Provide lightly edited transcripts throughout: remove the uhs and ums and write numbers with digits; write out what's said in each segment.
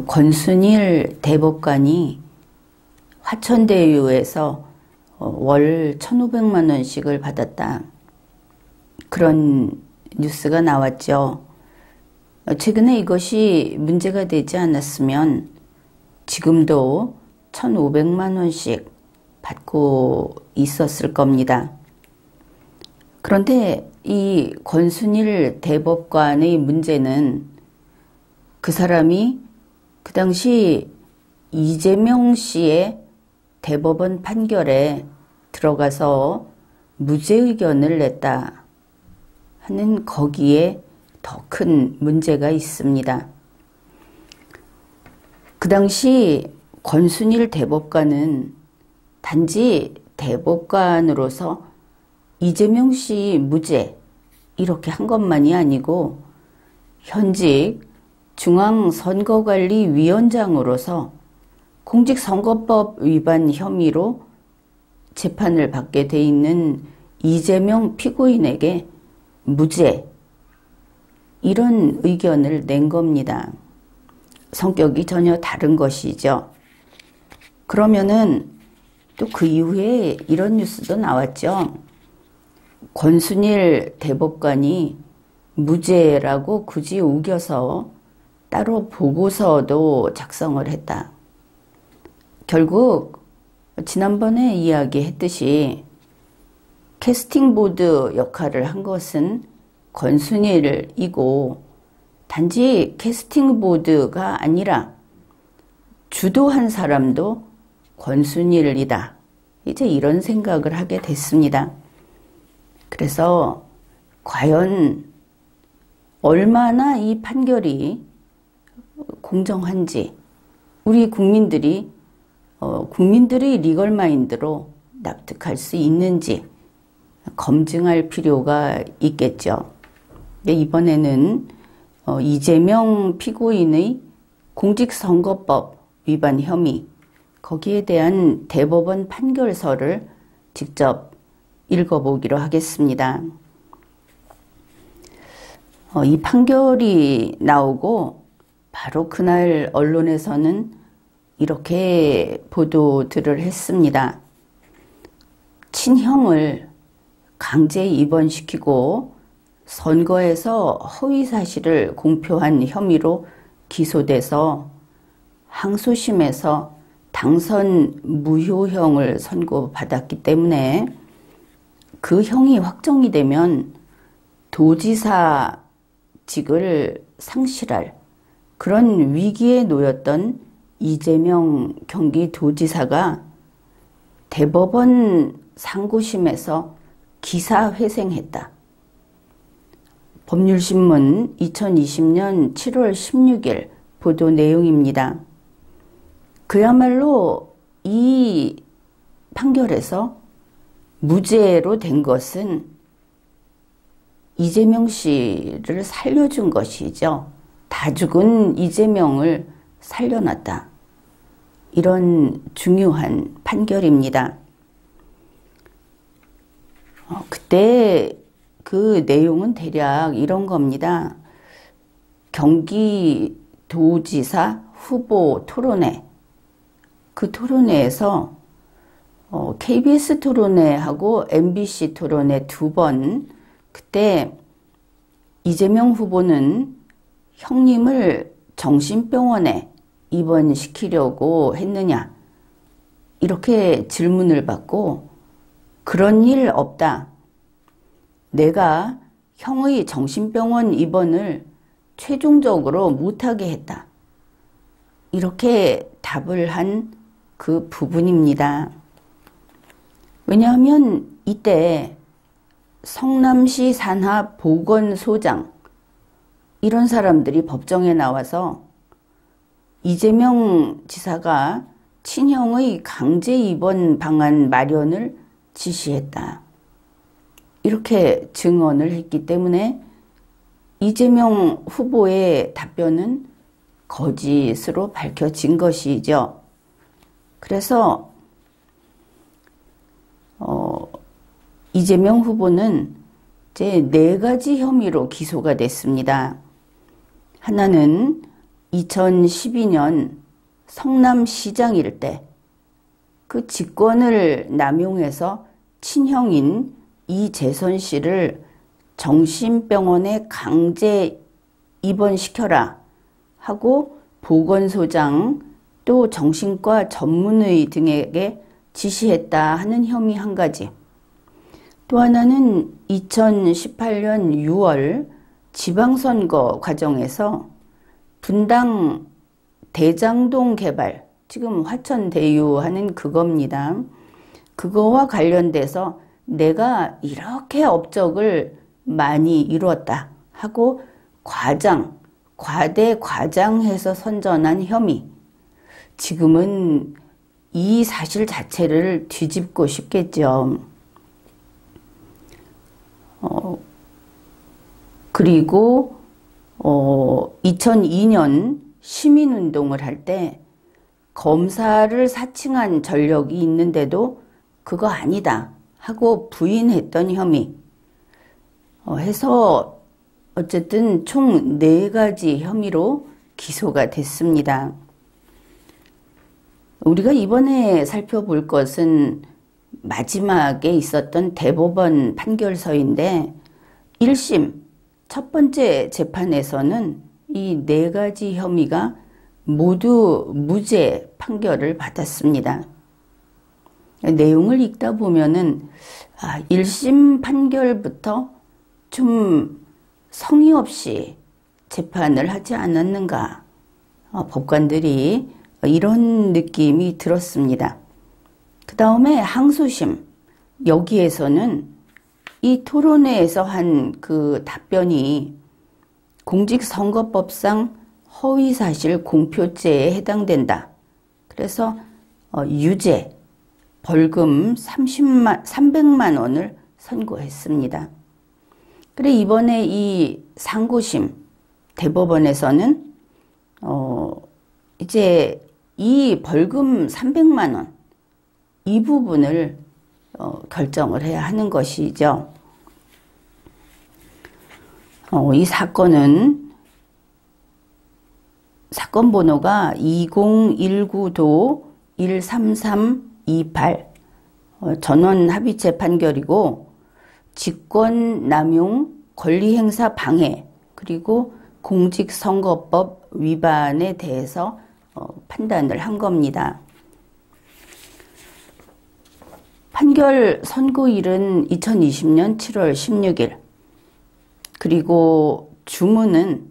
권순일 대법관이 화천대유에서 월 1,500만 원씩을 받았다. 그런 뉴스가 나왔죠. 최근에 이것이 문제가 되지 않았으면 지금도 1,500만 원씩 받고 있었을 겁니다. 그런데 이 권순일 대법관의 문제는 그 사람이 그 당시 이재명 씨의 대법원 판결에 들어가서 무죄 의견을 냈다 하는 거기에 더 큰 문제가 있습니다. 그 당시 권순일 대법관은 단지 대법관으로서 이재명 씨 무죄 이렇게 한 것만이 아니고 현직 중앙선거관리위원장으로서 공직선거법 위반 혐의로 재판을 받게 돼 있는 이재명 피고인에게 무죄 이런 의견을 낸 겁니다. 성격이 전혀 다른 것이죠. 그러면은 또 그 이후에 이런 뉴스도 나왔죠. 권순일 대법관이 무죄라고 굳이 우겨서 따로 보고서도 작성을 했다. 결국 지난번에 이야기했듯이 캐스팅보드 역할을 한 것은 권순일이고 단지 캐스팅보드가 아니라 주도한 사람도 권순일이다. 이제 이런 생각을 하게 됐습니다. 그래서 과연 얼마나 이 판결이 공정한지 우리 국민들이 국민들의 리걸 마인드로 납득할 수 있는지 검증할 필요가 있겠죠. 이번에는 이재명 피고인의 공직선거법 위반 혐의 거기에 대한 대법원 판결서를 직접 읽어보기로 하겠습니다. 이 판결이 나오고 바로 그날 언론에서는 이렇게 보도들을 했습니다. 친형을 강제 입원시키고 선거에서 허위 사실을 공표한 혐의로 기소돼서 항소심에서 당선 무효형을 선고받았기 때문에 그 형이 확정이 되면 도지사직을 상실할 그런 위기에 놓였던 이재명 경기도지사가 대법원 상고심에서 기사회생했다. 법률신문 2020년 7월 16일 보도 내용입니다. 그야말로 이 판결에서 무죄로 된 것은 이재명 씨를 살려준 것이죠. 다 죽은 이재명을 살려놨다. 이런 중요한 판결입니다. 그때 그 내용은 대략 이런 겁니다. 경기도지사 후보 토론회. 그 토론회에서 KBS 토론회하고 MBC 토론회 2번 그때 이재명 후보는 형님을 정신병원에 입원시키려고 했느냐 이렇게 질문을 받고 그런 일 없다. 내가 형의 정신병원 입원을 최종적으로 못하게 했다. 이렇게 답을 한 그 부분입니다. 왜냐하면 이때 성남시 산하 보건소장 이런 사람들이 법정에 나와서 이재명 지사가 친형의 강제 입원 방안 마련을 지시했다. 이렇게 증언을 했기 때문에 이재명 후보의 답변은 거짓으로 밝혀진 것이죠. 그래서 이재명 후보는 이제 4가지 혐의로 기소가 됐습니다. 하나는 2012년 성남시장일 때 그 직권을 남용해서 친형인 이재선 씨를 정신병원에 강제 입원시켜라 하고 보건소장 또 정신과 전문의 등에게 지시했다 하는 혐의 한 가지. 또 하나는 2018년 6월 지방선거 과정에서 분당 대장동 개발, 지금 화천대유 하는 그겁니다. 그거와 관련돼서 내가 이렇게 업적을 많이 이루었다 하고 과대 과장해서 선전한 혐의. 지금은 이 사실 자체를 뒤집고 싶겠죠. 그리고 2002년 시민운동을 할 때 검사를 사칭한 전력이 있는데도 그거 아니다 하고 부인했던 혐의 해서 어쨌든 총 4가지 혐의로 기소가 됐습니다. 우리가 이번에 살펴볼 것은 마지막에 있었던 대법원 판결서인데 1심 첫 번째 재판에서는 이 4가지 혐의가 모두 무죄 판결을 받았습니다. 내용을 읽다 보면은 1심 판결부터 좀 성의 없이 재판을 하지 않았는가, 법관들이 이런 느낌이 들었습니다. 그 다음에 항소심, 여기에서는 이 토론회에서 한 그 답변이 공직선거법상 허위사실 공표죄에 해당된다. 그래서 유죄, 벌금 300만 원을 선고했습니다. 그래 이번에 이 상고심 대법원에서는 이제 이 벌금 300만 원 이 부분을 결정을 해야 하는 것이죠. 이 사건은 사건 번호가 2019도 13328 전원 합의체 판결이고 직권남용 권리행사 방해 그리고 공직선거법 위반에 대해서 판단을 한 겁니다. 판결 선고일은 2020년 7월 16일 그리고 주문은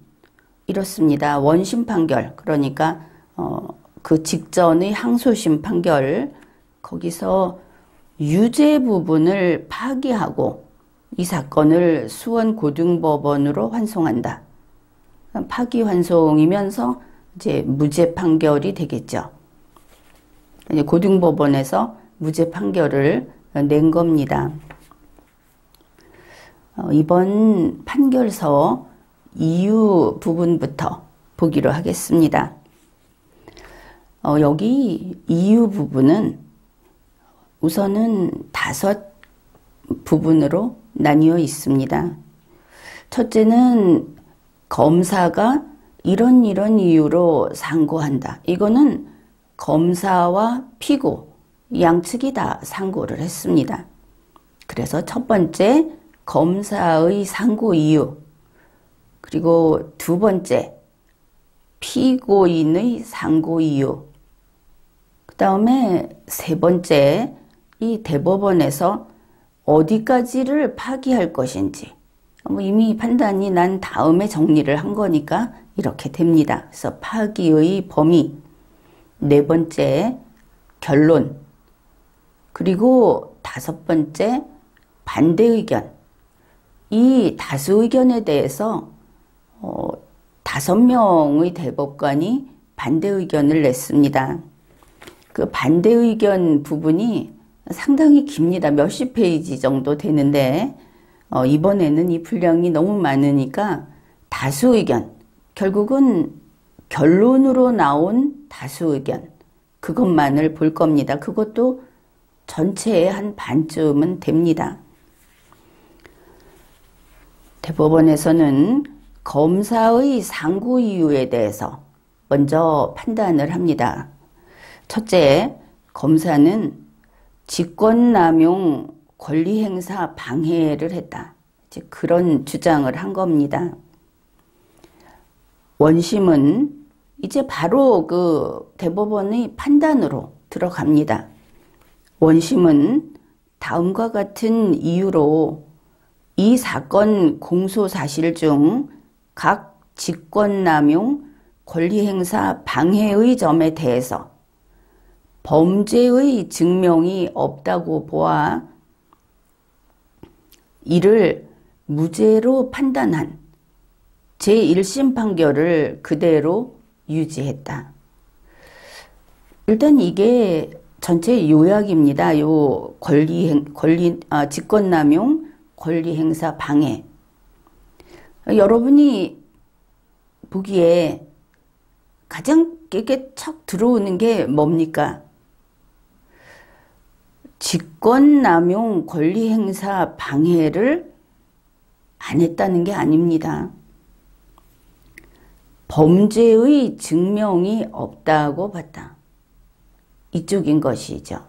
이렇습니다. 원심 판결, 그러니까 그 직전의 항소심 판결, 거기서 유죄 부분을 파기하고 이 사건을 수원고등법원으로 환송한다. 파기 환송이면서 이제 무죄 판결이 되겠죠. 고등법원에서 무죄 판결을 낸 겁니다. 이번 판결서 이유 부분부터 보기로 하겠습니다. 여기 이유 부분은 우선은 5 부분으로 나뉘어 있습니다. 첫째는 검사가 이런 이유로 상고한다. 이거는 검사와 피고 양측이 다 상고를 했습니다. 그래서 첫 번째 검사의 상고 이유, 그리고 2번째 피고인의 상고 이유, 그 다음에 3번째 이 대법원에서 어디까지를 파기할 것인지 이미 판단이 난 다음에 정리를 한 거니까 이렇게 됩니다. 그래서 파기의 범위, 4번째 결론, 그리고 5번째 반대 의견. 이 다수 의견에 대해서 5명의 대법관이 반대 의견을 냈습니다. 그 반대 의견 부분이 상당히 깁니다. 몇십 페이지 정도 되는데 이번에는 이 분량이 너무 많으니까 다수 의견, 결국은 결론으로 나온 다수 의견, 그것만을 볼 겁니다. 그것도 전체의 한 반쯤은 됩니다. 대법원에서는 검사의 상고 이유에 대해서 먼저 판단을 합니다. 첫째, 검사는 직권남용 권리행사 방해를 했다. 이제 그런 주장을 한 겁니다. 원심은 이제 바로 그 대법원의 판단으로 들어갑니다. 원심은 다음과 같은 이유로 이 사건 공소 사실 중 각 직권남용 권리행사 방해의 점에 대해서 범죄의 증명이 없다고 보아 이를 무죄로 판단한 제1심 판결을 그대로 유지했다. 일단 이게 전체 요약입니다. 요 직권남용 권리행사 방해. 여러분이 보기에 가장 이게 척 들어오는 게 뭡니까? 직권남용 권리행사 방해를 안 했다는 게 아닙니다. 범죄의 증명이 없다고 봤다. 이쪽인 것이죠.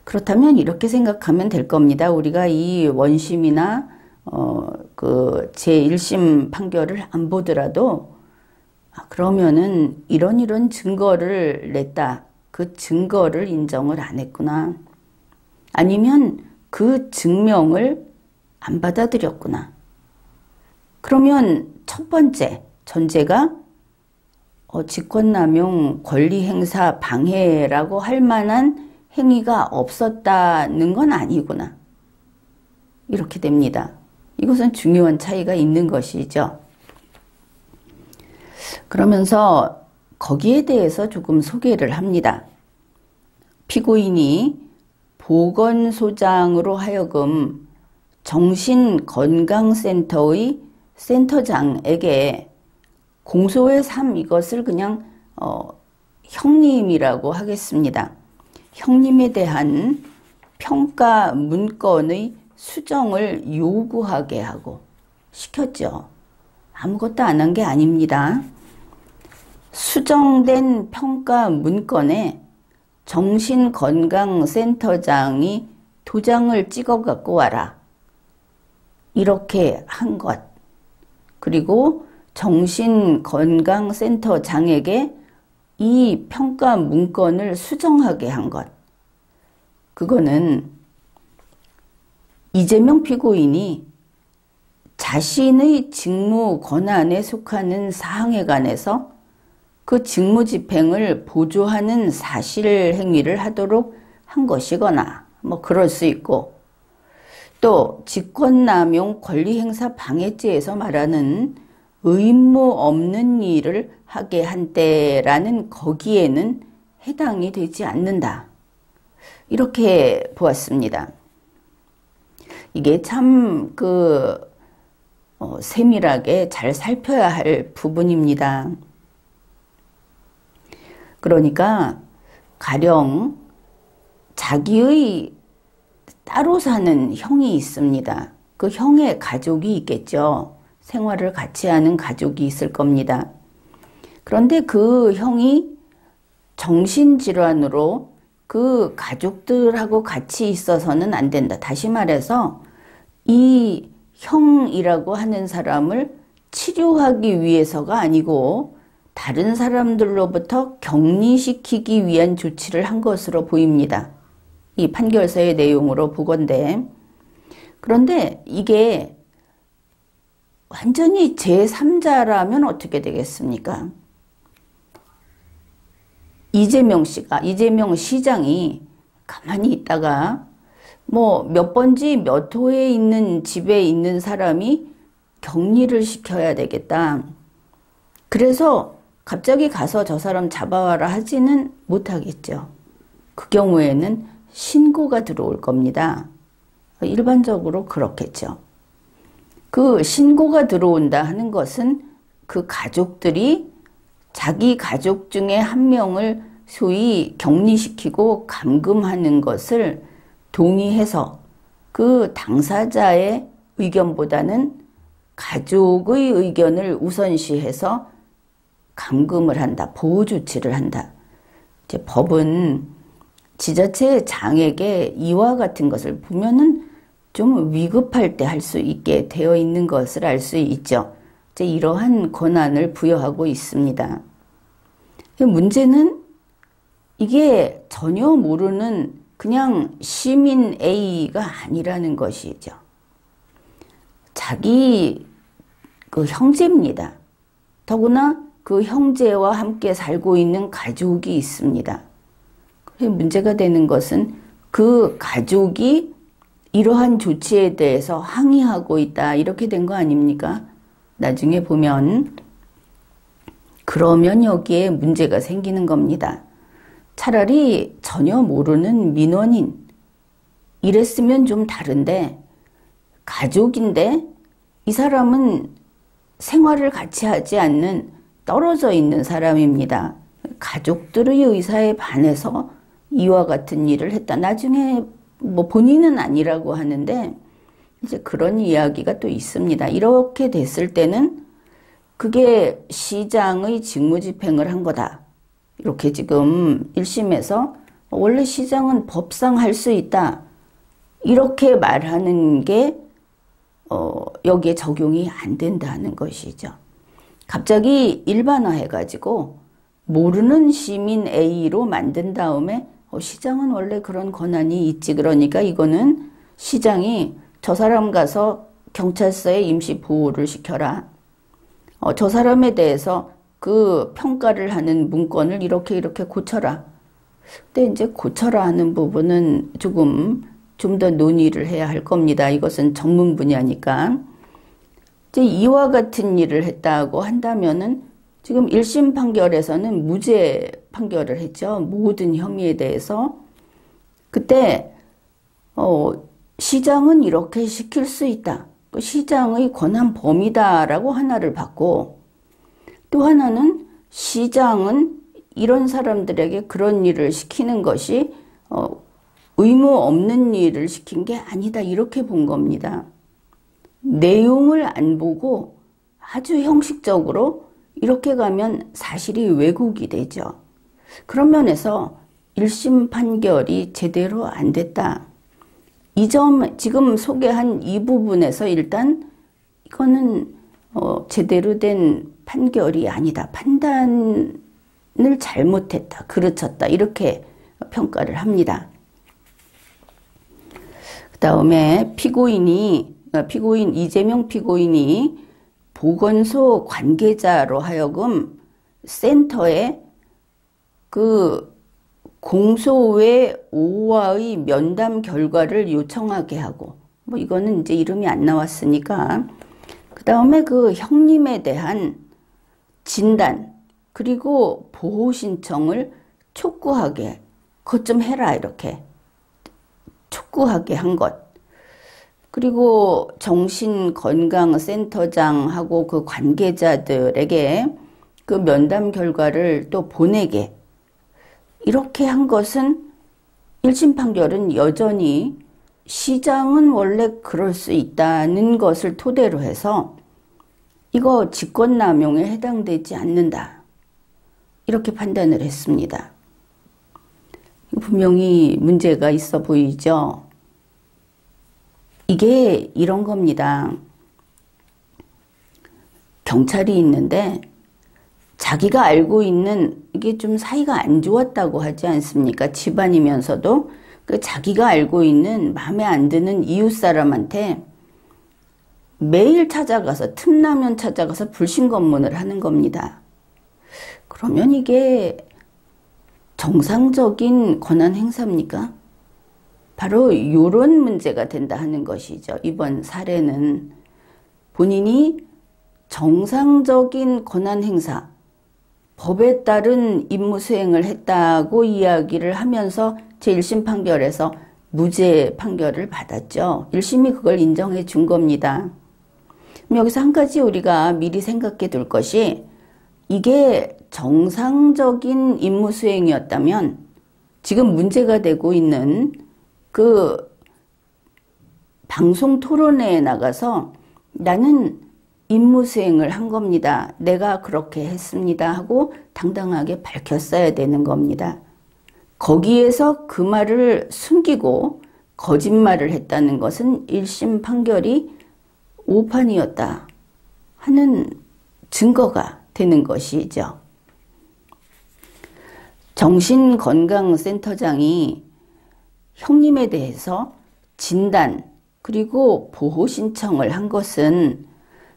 그렇다면 이렇게 생각하면 될 겁니다. 우리가 이 원심이나 그 제1심 판결을 안 보더라도 그러면은 이런 증거를 냈다. 그 증거를 인정을 안 했구나. 아니면 그 증명을 안 받아들였구나. 그러면 첫 번째 전제가 직권남용 권리행사 방해라고 할 만한 행위가 없었다는 건 아니구나. 이렇게 됩니다. 이것은 중요한 차이가 있는 것이죠. 그러면서 거기에 대해서 조금 소개를 합니다. 피고인이 보건소장으로 하여금 정신건강센터의 센터장에게 공소의 3 이것을 그냥 형님이라고 하겠습니다. 형님에 대한 평가 문건의 수정을 요구하게 하고 시켰죠. 아무것도 안 한 게 아닙니다. 수정된 평가 문건에 정신건강센터장이 도장을 찍어 갖고 와라. 이렇게 한 것. 그리고 정신건강센터장에게 이 평가 문건을 수정하게 한 것. 그거는 이재명 피고인이 자신의 직무 권한에 속하는 사항에 관해서 그 직무 집행을 보조하는 사실 행위를 하도록 한 것이거나 뭐 그럴 수 있고, 또 직권남용 권리행사 방해죄에서 말하는 의무 없는 일을 하게 한 때라는 거기에는 해당이 되지 않는다. 이렇게 보았습니다. 이게 참 세밀하게 잘 살펴야 할 부분입니다. 그러니까 가령 자기의 따로 사는 형이 있습니다. 그 형의 가족이 있겠죠. 생활을 같이 하는 가족이 있을 겁니다. 그런데 그 형이 정신질환으로 그 가족들하고 같이 있어서는 안 된다. 다시 말해서 이 형이라고 하는 사람을 치료하기 위해서가 아니고 다른 사람들로부터 격리시키기 위한 조치를 한 것으로 보입니다. 이 판결서의 내용으로 보건대. 그런데 이게 완전히 제3자라면 어떻게 되겠습니까? 이재명 시장이 가만히 있다가 뭐 몇 번지 몇 호에 있는 집에 있는 사람이 격리를 시켜야 되겠다. 그래서 갑자기 가서 저 사람 잡아와라 하지는 못하겠죠. 그 경우에는 신고가 들어올 겁니다. 일반적으로 그렇겠죠. 그 신고가 들어온다 하는 것은 그 가족들이 자기 가족 중에 한 명을 소위 격리시키고 감금하는 것을 동의해서 그 당사자의 의견보다는 가족의 의견을 우선시해서 감금을 한다, 보호 조치를 한다. 이제 법은 지자체 장에게 이와 같은 것을 보면은 좀 위급할 때 할 수 있게 되어 있는 것을 알 수 있죠. 이제 이러한 권한을 부여하고 있습니다. 문제는 이게 전혀 모르는 그냥 시민 A가 아니라는 것이죠. 자기 그 형제입니다. 더구나 그 형제와 함께 살고 있는 가족이 있습니다. 문제가 되는 것은 그 가족이 이러한 조치에 대해서 항의하고 있다. 이렇게 된 거 아닙니까? 나중에 보면 그러면 여기에 문제가 생기는 겁니다. 차라리 전혀 모르는 민원인 이랬으면 좀 다른데 가족인데 이 사람은 생활을 같이 하지 않는 떨어져 있는 사람입니다. 가족들의 의사에 반해서 이와 같은 일을 했다. 나중에 뭐 본인은 아니라고 하는데 이제 그런 이야기가 또 있습니다. 이렇게 됐을 때는 그게 시장의 직무집행을 한 거다. 이렇게 지금 1심에서 원래 시장은 법상 할 수 있다. 이렇게 말하는 게 여기에 적용이 안 된다는 것이죠. 갑자기 일반화해가지고 모르는 시민 A로 만든 다음에 시장은 원래 그런 권한이 있지. 그러니까 이거는 시장이 저 사람 가서 경찰서에 임시 보호를 시켜라. 저 사람에 대해서 그 평가를 하는 문건을 이렇게 고쳐라. 근데 이제 고쳐라 하는 부분은 조금 좀 더 논의를 해야 할 겁니다. 이것은 전문 분야니까. 이제 이와 같은 일을 했다고 한다면은 지금 1심 판결에서는 무죄 판결을 했죠. 모든 혐의에 대해서. 그때 시장은 이렇게 시킬 수 있다. 시장의 권한 범위다라고 하나를 받고 또 하나는 시장은 이런 사람들에게 그런 일을 시키는 것이 의무 없는 일을 시킨 게 아니다. 이렇게 본 겁니다. 내용을 안 보고 아주 형식적으로 이렇게 가면 사실이 왜곡이 되죠. 그런 면에서 1심 판결이 제대로 안 됐다. 이 점 지금 소개한 이 부분에서 일단 이거는 제대로 된 판결이 아니다. 판단을 잘못했다. 그르쳤다. 이렇게 평가를 합니다. 그 다음에 이재명 피고인이 보건소 관계자로 하여금 센터에 그 공소외 5화의 면담 결과를 요청하게 하고 뭐 이거는 이제 이름이 안 나왔으니까 그 다음에 그 형님에 대한 진단 그리고 보호 신청을 촉구하게 그것 좀 해라 이렇게 촉구하게 한 것. 그리고 정신건강센터장하고 그 관계자들에게 그 면담 결과를 또 보내게 이렇게 한 것은 1심 판결은 여전히 시장은 원래 그럴 수 있다는 것을 토대로 해서 이거 직권남용에 해당되지 않는다. 이렇게 판단을 했습니다. 분명히 문제가 있어 보이죠. 이게 이런 겁니다. 경찰이 있는데 자기가 알고 있는 이게 좀 사이가 안 좋았다고 하지 않습니까? 집안이면서도 그 자기가 알고 있는 마음에 안 드는 이웃 사람한테 매일 찾아가서 틈나면 찾아가서 불신검문을 하는 겁니다. 그러면 이게 정상적인 권한 행사입니까? 바로 이런 문제가 된다 하는 것이죠. 이번 사례는 본인이 정상적인 권한 행사, 법에 따른 임무 수행을 했다고 이야기를 하면서 제1심 판결에서 무죄 판결을 받았죠. 1심이 그걸 인정해 준 겁니다. 여기서 한 가지 우리가 미리 생각해 둘 것이 이게 정상적인 임무 수행이었다면 지금 문제가 되고 있는 그 방송 토론회에 나가서 나는 임무 수행을 한 겁니다. 내가 그렇게 했습니다 하고 당당하게 밝혔어야 되는 겁니다. 거기에서 그 말을 숨기고 거짓말을 했다는 것은 1심 판결이 오판이었다 하는 증거가 되는 것이죠. 정신건강센터장이 형님에 대해서 진단 그리고 보호 신청을 한 것은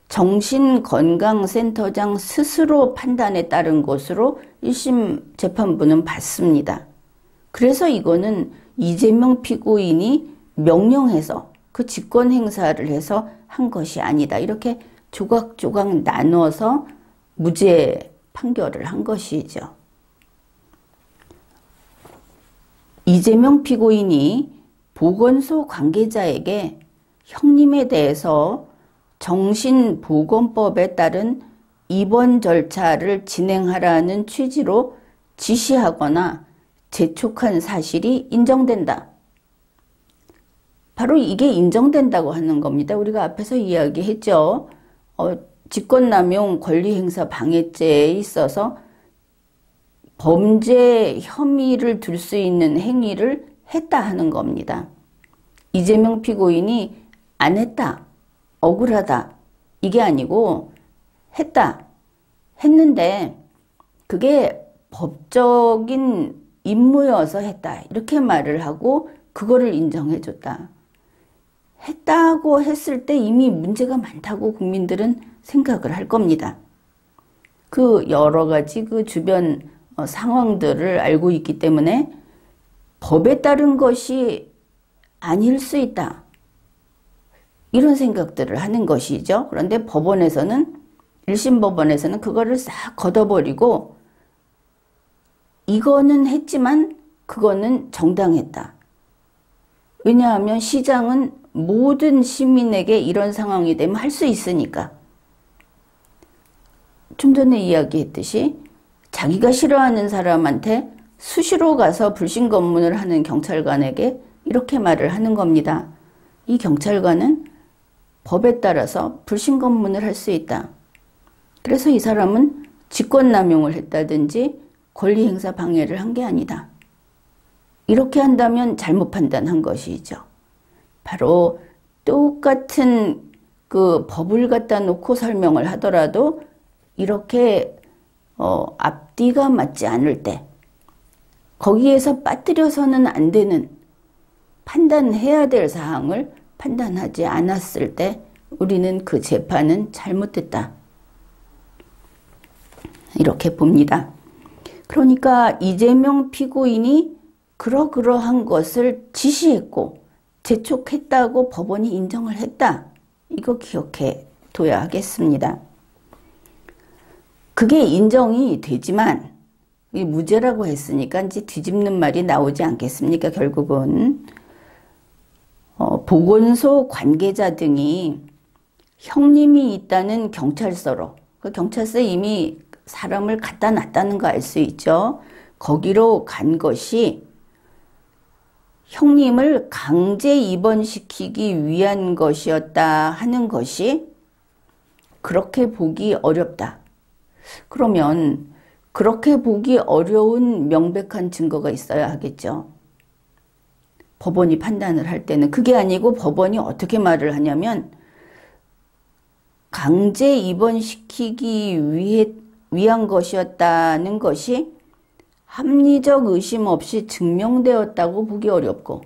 정신건강센터장 스스로 판단에 따른 것으로 1심 재판부는 봤습니다. 그래서 이거는 이재명 피고인이 명령해서 그 직권 행사를 해서 한 것이 아니다. 이렇게 조각조각 나눠서 무죄 판결을 한 것이죠. 이재명 피고인이 보건소 관계자에게 형님에 대해서 정신보건법에 따른 입원 절차를 진행하라는 취지로 지시하거나 재촉한 사실이 인정된다. 바로 이게 인정된다고 하는 겁니다. 우리가 앞에서 이야기했죠. 직권남용 권리행사 방해죄에 있어서 범죄 혐의를 둘 수 있는 행위를 했다 하는 겁니다. 이재명 피고인이 안 했다, 억울하다 이게 아니고 했다, 했는데 그게 법적인 임무여서 했다 이렇게 말을 하고 그거를 인정해 줬다. 했다고 했을 때 이미 문제가 많다고 국민들은 생각을 할 겁니다. 그 여러 가지 그 주변 상황들을 알고 있기 때문에 법에 따른 것이 아닐 수 있다. 이런 생각들을 하는 것이죠. 그런데 법원에서는 1심 법원에서는 그거를 싹 걷어버리고 이거는 했지만 그거는 정당했다. 왜냐하면 시장은 모든 시민에게 이런 상황이 되면 할 수 있으니까. 좀 전에 이야기했듯이 자기가 싫어하는 사람한테 수시로 가서 불신검문을 하는 경찰관에게 이렇게 말을 하는 겁니다. 이 경찰관은 법에 따라서 불신검문을 할 수 있다. 그래서 이 사람은 직권남용을 했다든지 권리행사 방해를 한 게 아니다. 이렇게 한다면 잘못 판단한 것이죠. 바로 똑같은 그 법을 갖다 놓고 설명을 하더라도 이렇게 앞뒤가 맞지 않을 때 거기에서 빠뜨려서는 안 되는 판단해야 될 사항을 판단하지 않았을 때 우리는 그 재판은 잘못됐다. 이렇게 봅니다. 그러니까 이재명 피고인이 그러한 것을 지시했고 재촉했다고 법원이 인정을 했다. 이거 기억해 둬야 하겠습니다. 그게 인정이 되지만 이 무죄라고 했으니까 이제 뒤집는 말이 나오지 않겠습니까? 결국은 보건소 관계자 등이 형님이 있다는 경찰서로 그 경찰서에 이미 사람을 갖다 놨다는 거 알 수 있죠. 거기로 간 것이 형님을 강제 입원시키기 위한 것이었다 하는 것이 그렇게 보기 어렵다. 그러면 그렇게 보기 어려운 명백한 증거가 있어야 하겠죠. 법원이 판단을 할 때는 그게 아니고 법원이 어떻게 말을 하냐면 강제 입원시키기 위한 것이었다는 것이 합리적 의심 없이 증명되었다고 보기 어렵고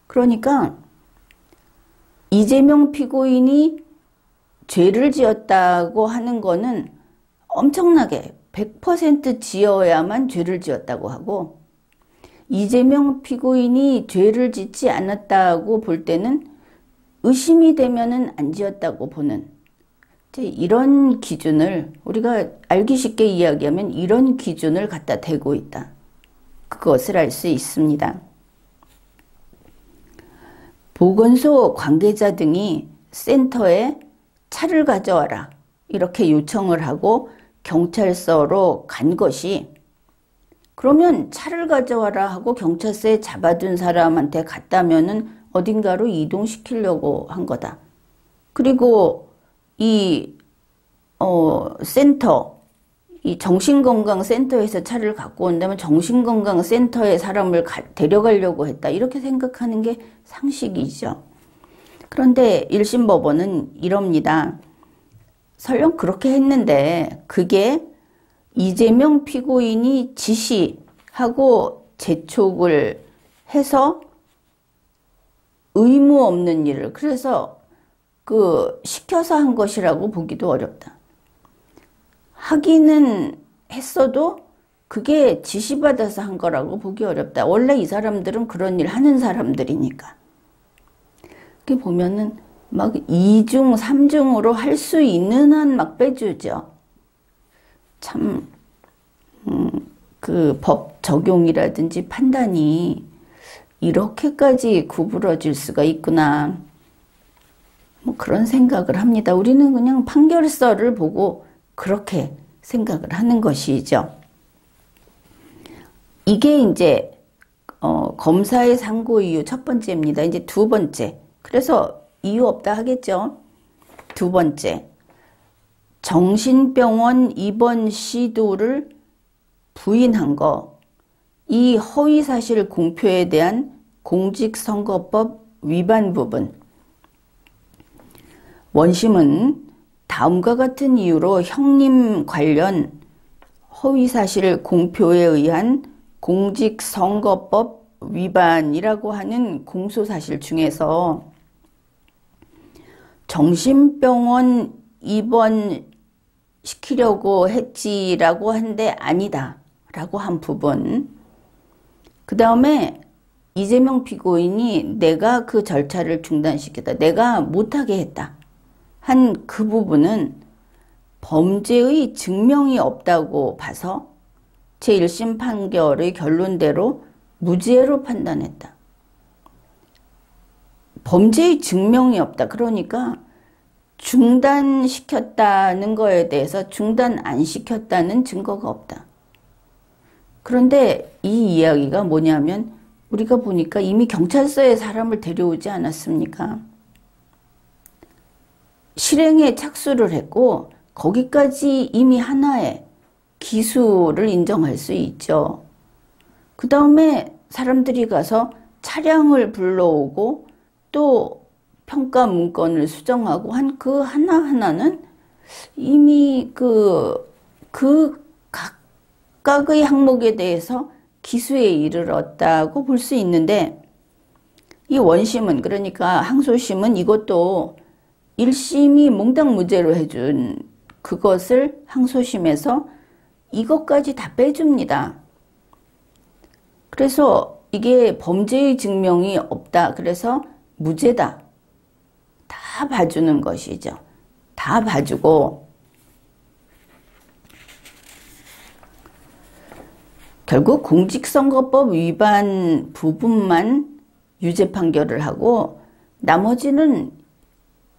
그러니까 이재명 피고인이 죄를 지었다고 하는 거는 엄청나게 100% 지어야만 죄를 지었다고 하고 이재명 피고인이 죄를 짓지 않았다고 볼 때는 의심이 되면은 안 지었다고 보는 이런 기준을 우리가 알기 쉽게 이야기하면 이런 기준을 갖다 대고 있다. 그것을 알 수 있습니다. 보건소 관계자 등이 센터에 차를 가져와라 이렇게 요청을 하고 경찰서로 간 것이 그러면 차를 가져와라 하고 경찰서에 잡아둔 사람한테 갔다면은 어딘가로 이동시키려고 한 거다. 그리고 이 센터, 이 정신건강센터에서 차를 갖고 온다면 정신건강센터에 사람을 데려가려고 했다. 이렇게 생각하는 게 상식이죠. 그런데 1심 법원은 이럽니다. 설령 그렇게 했는데 그게 이재명 피고인이 지시하고 재촉을 해서 의무 없는 일을, 그래서 시켜서 한 것이라고 보기도 어렵다. 하기는 했어도 그게 지시받아서 한 거라고 보기 어렵다. 원래 이 사람들은 그런 일 하는 사람들이니까. 이렇게 보면은 막 2중, 3중으로 할 수 있는 한 막 빼주죠. 참, 그 법 적용이라든지 판단이 이렇게까지 구부러질 수가 있구나. 뭐 그런 생각을 합니다. 우리는 그냥 판결서를 보고 그렇게 생각을 하는 것이죠. 이게 이제 검사의 상고 이유 첫 번째입니다. 이제 두 번째. 그래서 이유 없다 하겠죠. 두 번째. 정신병원 입원 시도를 부인한 거. 이 허위사실 공표에 대한 공직선거법 위반 부분. 원심은 다음과 같은 이유로 형님 관련 허위사실 공표에 의한 공직선거법 위반이라고 하는 공소사실 중에서 정신병원 입원시키려고 했지라고 한데 아니다 라고 한 부분, 그 다음에 이재명 피고인이 내가 그 절차를 중단시켰다, 내가 못하게 했다 한 그 부분은 범죄의 증명이 없다고 봐서 제1심 판결의 결론대로 무죄로 판단했다. 범죄의 증명이 없다. 그러니까 중단시켰다는 거에 대해서 중단 안 시켰다는 증거가 없다. 그런데 이 이야기가 뭐냐면 우리가 보니까 이미 경찰서에 사람을 데려오지 않았습니까? 실행에 착수를 했고 거기까지 이미 하나의 기수를 인정할 수 있죠. 그 다음에 사람들이 가서 차량을 불러오고 또 평가 문건을 수정하고 한 그 하나하나는 이미 그 각각의 항목에 대해서 기수에 이르렀다고 볼 수 있는데, 이 원심은, 그러니까 항소심은 이것도 1심이 몽땅 무죄로 해준 그것을 항소심에서 이것까지 다 빼줍니다. 그래서 이게 범죄의 증명이 없다. 그래서 무죄다. 다 봐주는 것이죠. 다 봐주고 결국 공직선거법 위반 부분만 유죄 판결을 하고 나머지는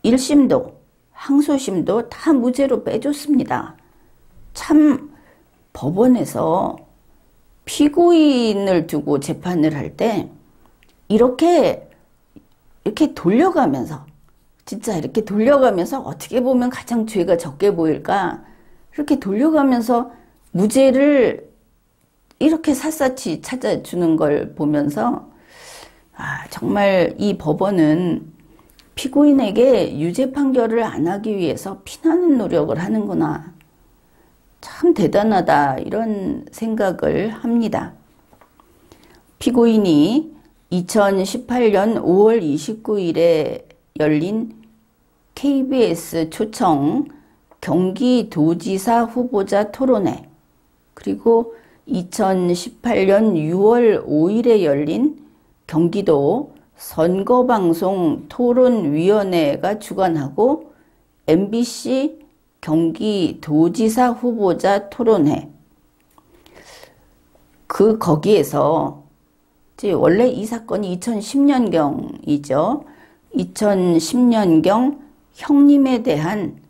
1심도 항소심도 다 무죄로 빼줬습니다. 참 법원에서 피고인을 두고 재판을 할 때 이렇게 돌려가면서, 진짜 이렇게 돌려가면서 어떻게 보면 가장 죄가 적게 보일까, 이렇게 돌려가면서 무죄를 이렇게 샅샅이 찾아주는 걸 보면서 정말 이 법원은 피고인에게 유죄 판결을 안 하기 위해서 피나는 노력을 하는구나. 참 대단하다, 이런 생각을 합니다. 피고인이 2018년 5월 29일에 열린 KBS 초청 경기도지사 후보자 토론회, 그리고 2018년 6월 5일에 열린 경기도 선거방송 토론위원회가 주관하고 MBC 경기도지사 후보자 토론회, 거기에서 원래 이 사건이 2010년경이죠. 2010년경 형님에 대한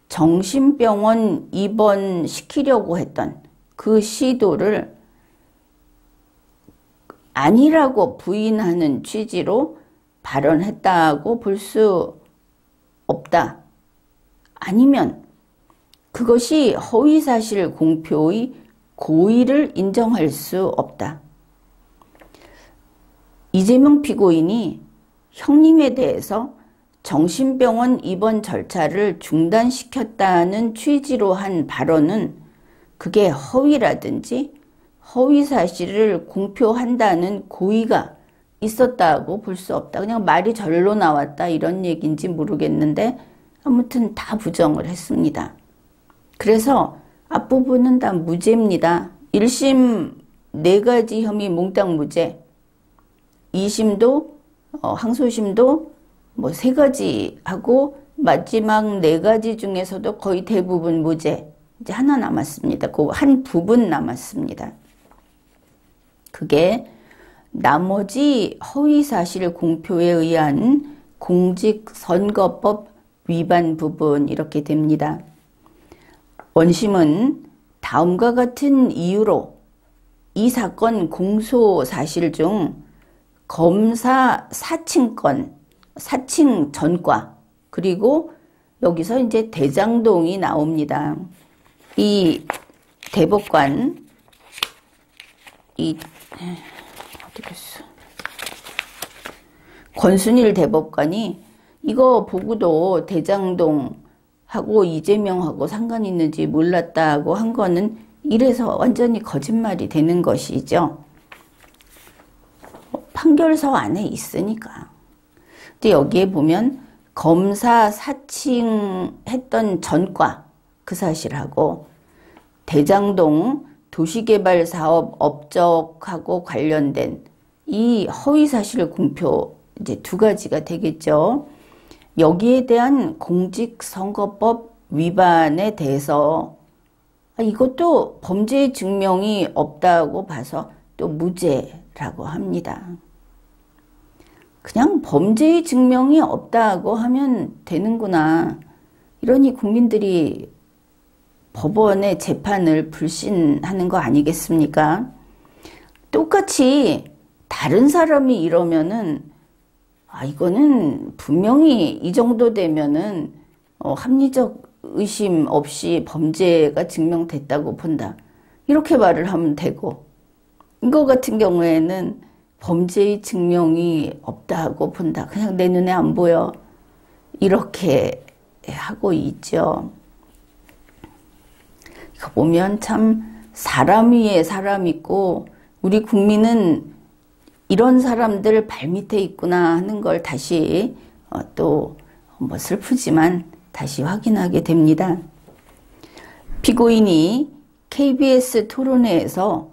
정신병원 입원시키려고 했던 그 시도를 아니라고 부인하는 취지로 발언했다고 볼 수 없다. 아니면 그것이 허위사실 공표의 고의를 인정할 수 없다. 이재명 피고인이 형님에 대해서 정신병원 입원 절차를 중단시켰다는 취지로 한 발언은 그게 허위라든지 허위사실을 공표한다는 고의가 있었다고 볼 수 없다. 그냥 말이 절로 나왔다 이런 얘기인지 모르겠는데 아무튼 다 부정을 했습니다. 그래서 앞부분은 다 무죄입니다. 1심 4가지 혐의 몽땅 무죄, 2심도 항소심도 뭐 3가지 하고 마지막 4가지 중에서도 거의 대부분 무죄. 이제 하나 남았습니다. 그 한 부분 남았습니다. 그게 나머지 허위사실 공표에 의한 공직선거법 위반 부분 이렇게 됩니다. 원심은 다음과 같은 이유로 이 사건 공소 사실 중 검사 사칭건, 사칭 전과, 그리고 여기서 이제 대장동이 나옵니다. 이 대법관, 어디 갔어? 권순일 대법관이 이거 보고도 대장동하고 이재명하고 상관 있는지 몰랐다고 한 거는 이래서 완전히 거짓말이 되는 것이죠. 판결서 안에 있으니까. 근데 여기에 보면 검사 사칭했던 전과 그 사실하고 대장동 도시개발사업 업적하고 관련된 이 허위사실 공표 이제 2가지가 되겠죠. 여기에 대한 공직선거법 위반에 대해서 이것도 범죄의 증명이 없다고 봐서 또 무죄라고 합니다. 그냥 범죄의 증명이 없다고 하면 되는구나. 이러니 국민들이 법원의 재판을 불신하는 거 아니겠습니까? 똑같이 다른 사람이 이러면은 이거는 분명히 이 정도 되면은 합리적 의심 없이 범죄가 증명됐다고 본다. 이렇게 말을 하면 되고, 이거 같은 경우에는 범죄의 증명이 없다고 본다. 그냥 내 눈에 안 보여. 이렇게 하고 있죠. 이거 보면 참 사람 위에 사람 있고 우리 국민은 이런 사람들 발밑에 있구나 하는 걸 다시 또 뭐 슬프지만 다시 확인하게 됩니다. 피고인이 KBS 토론회에서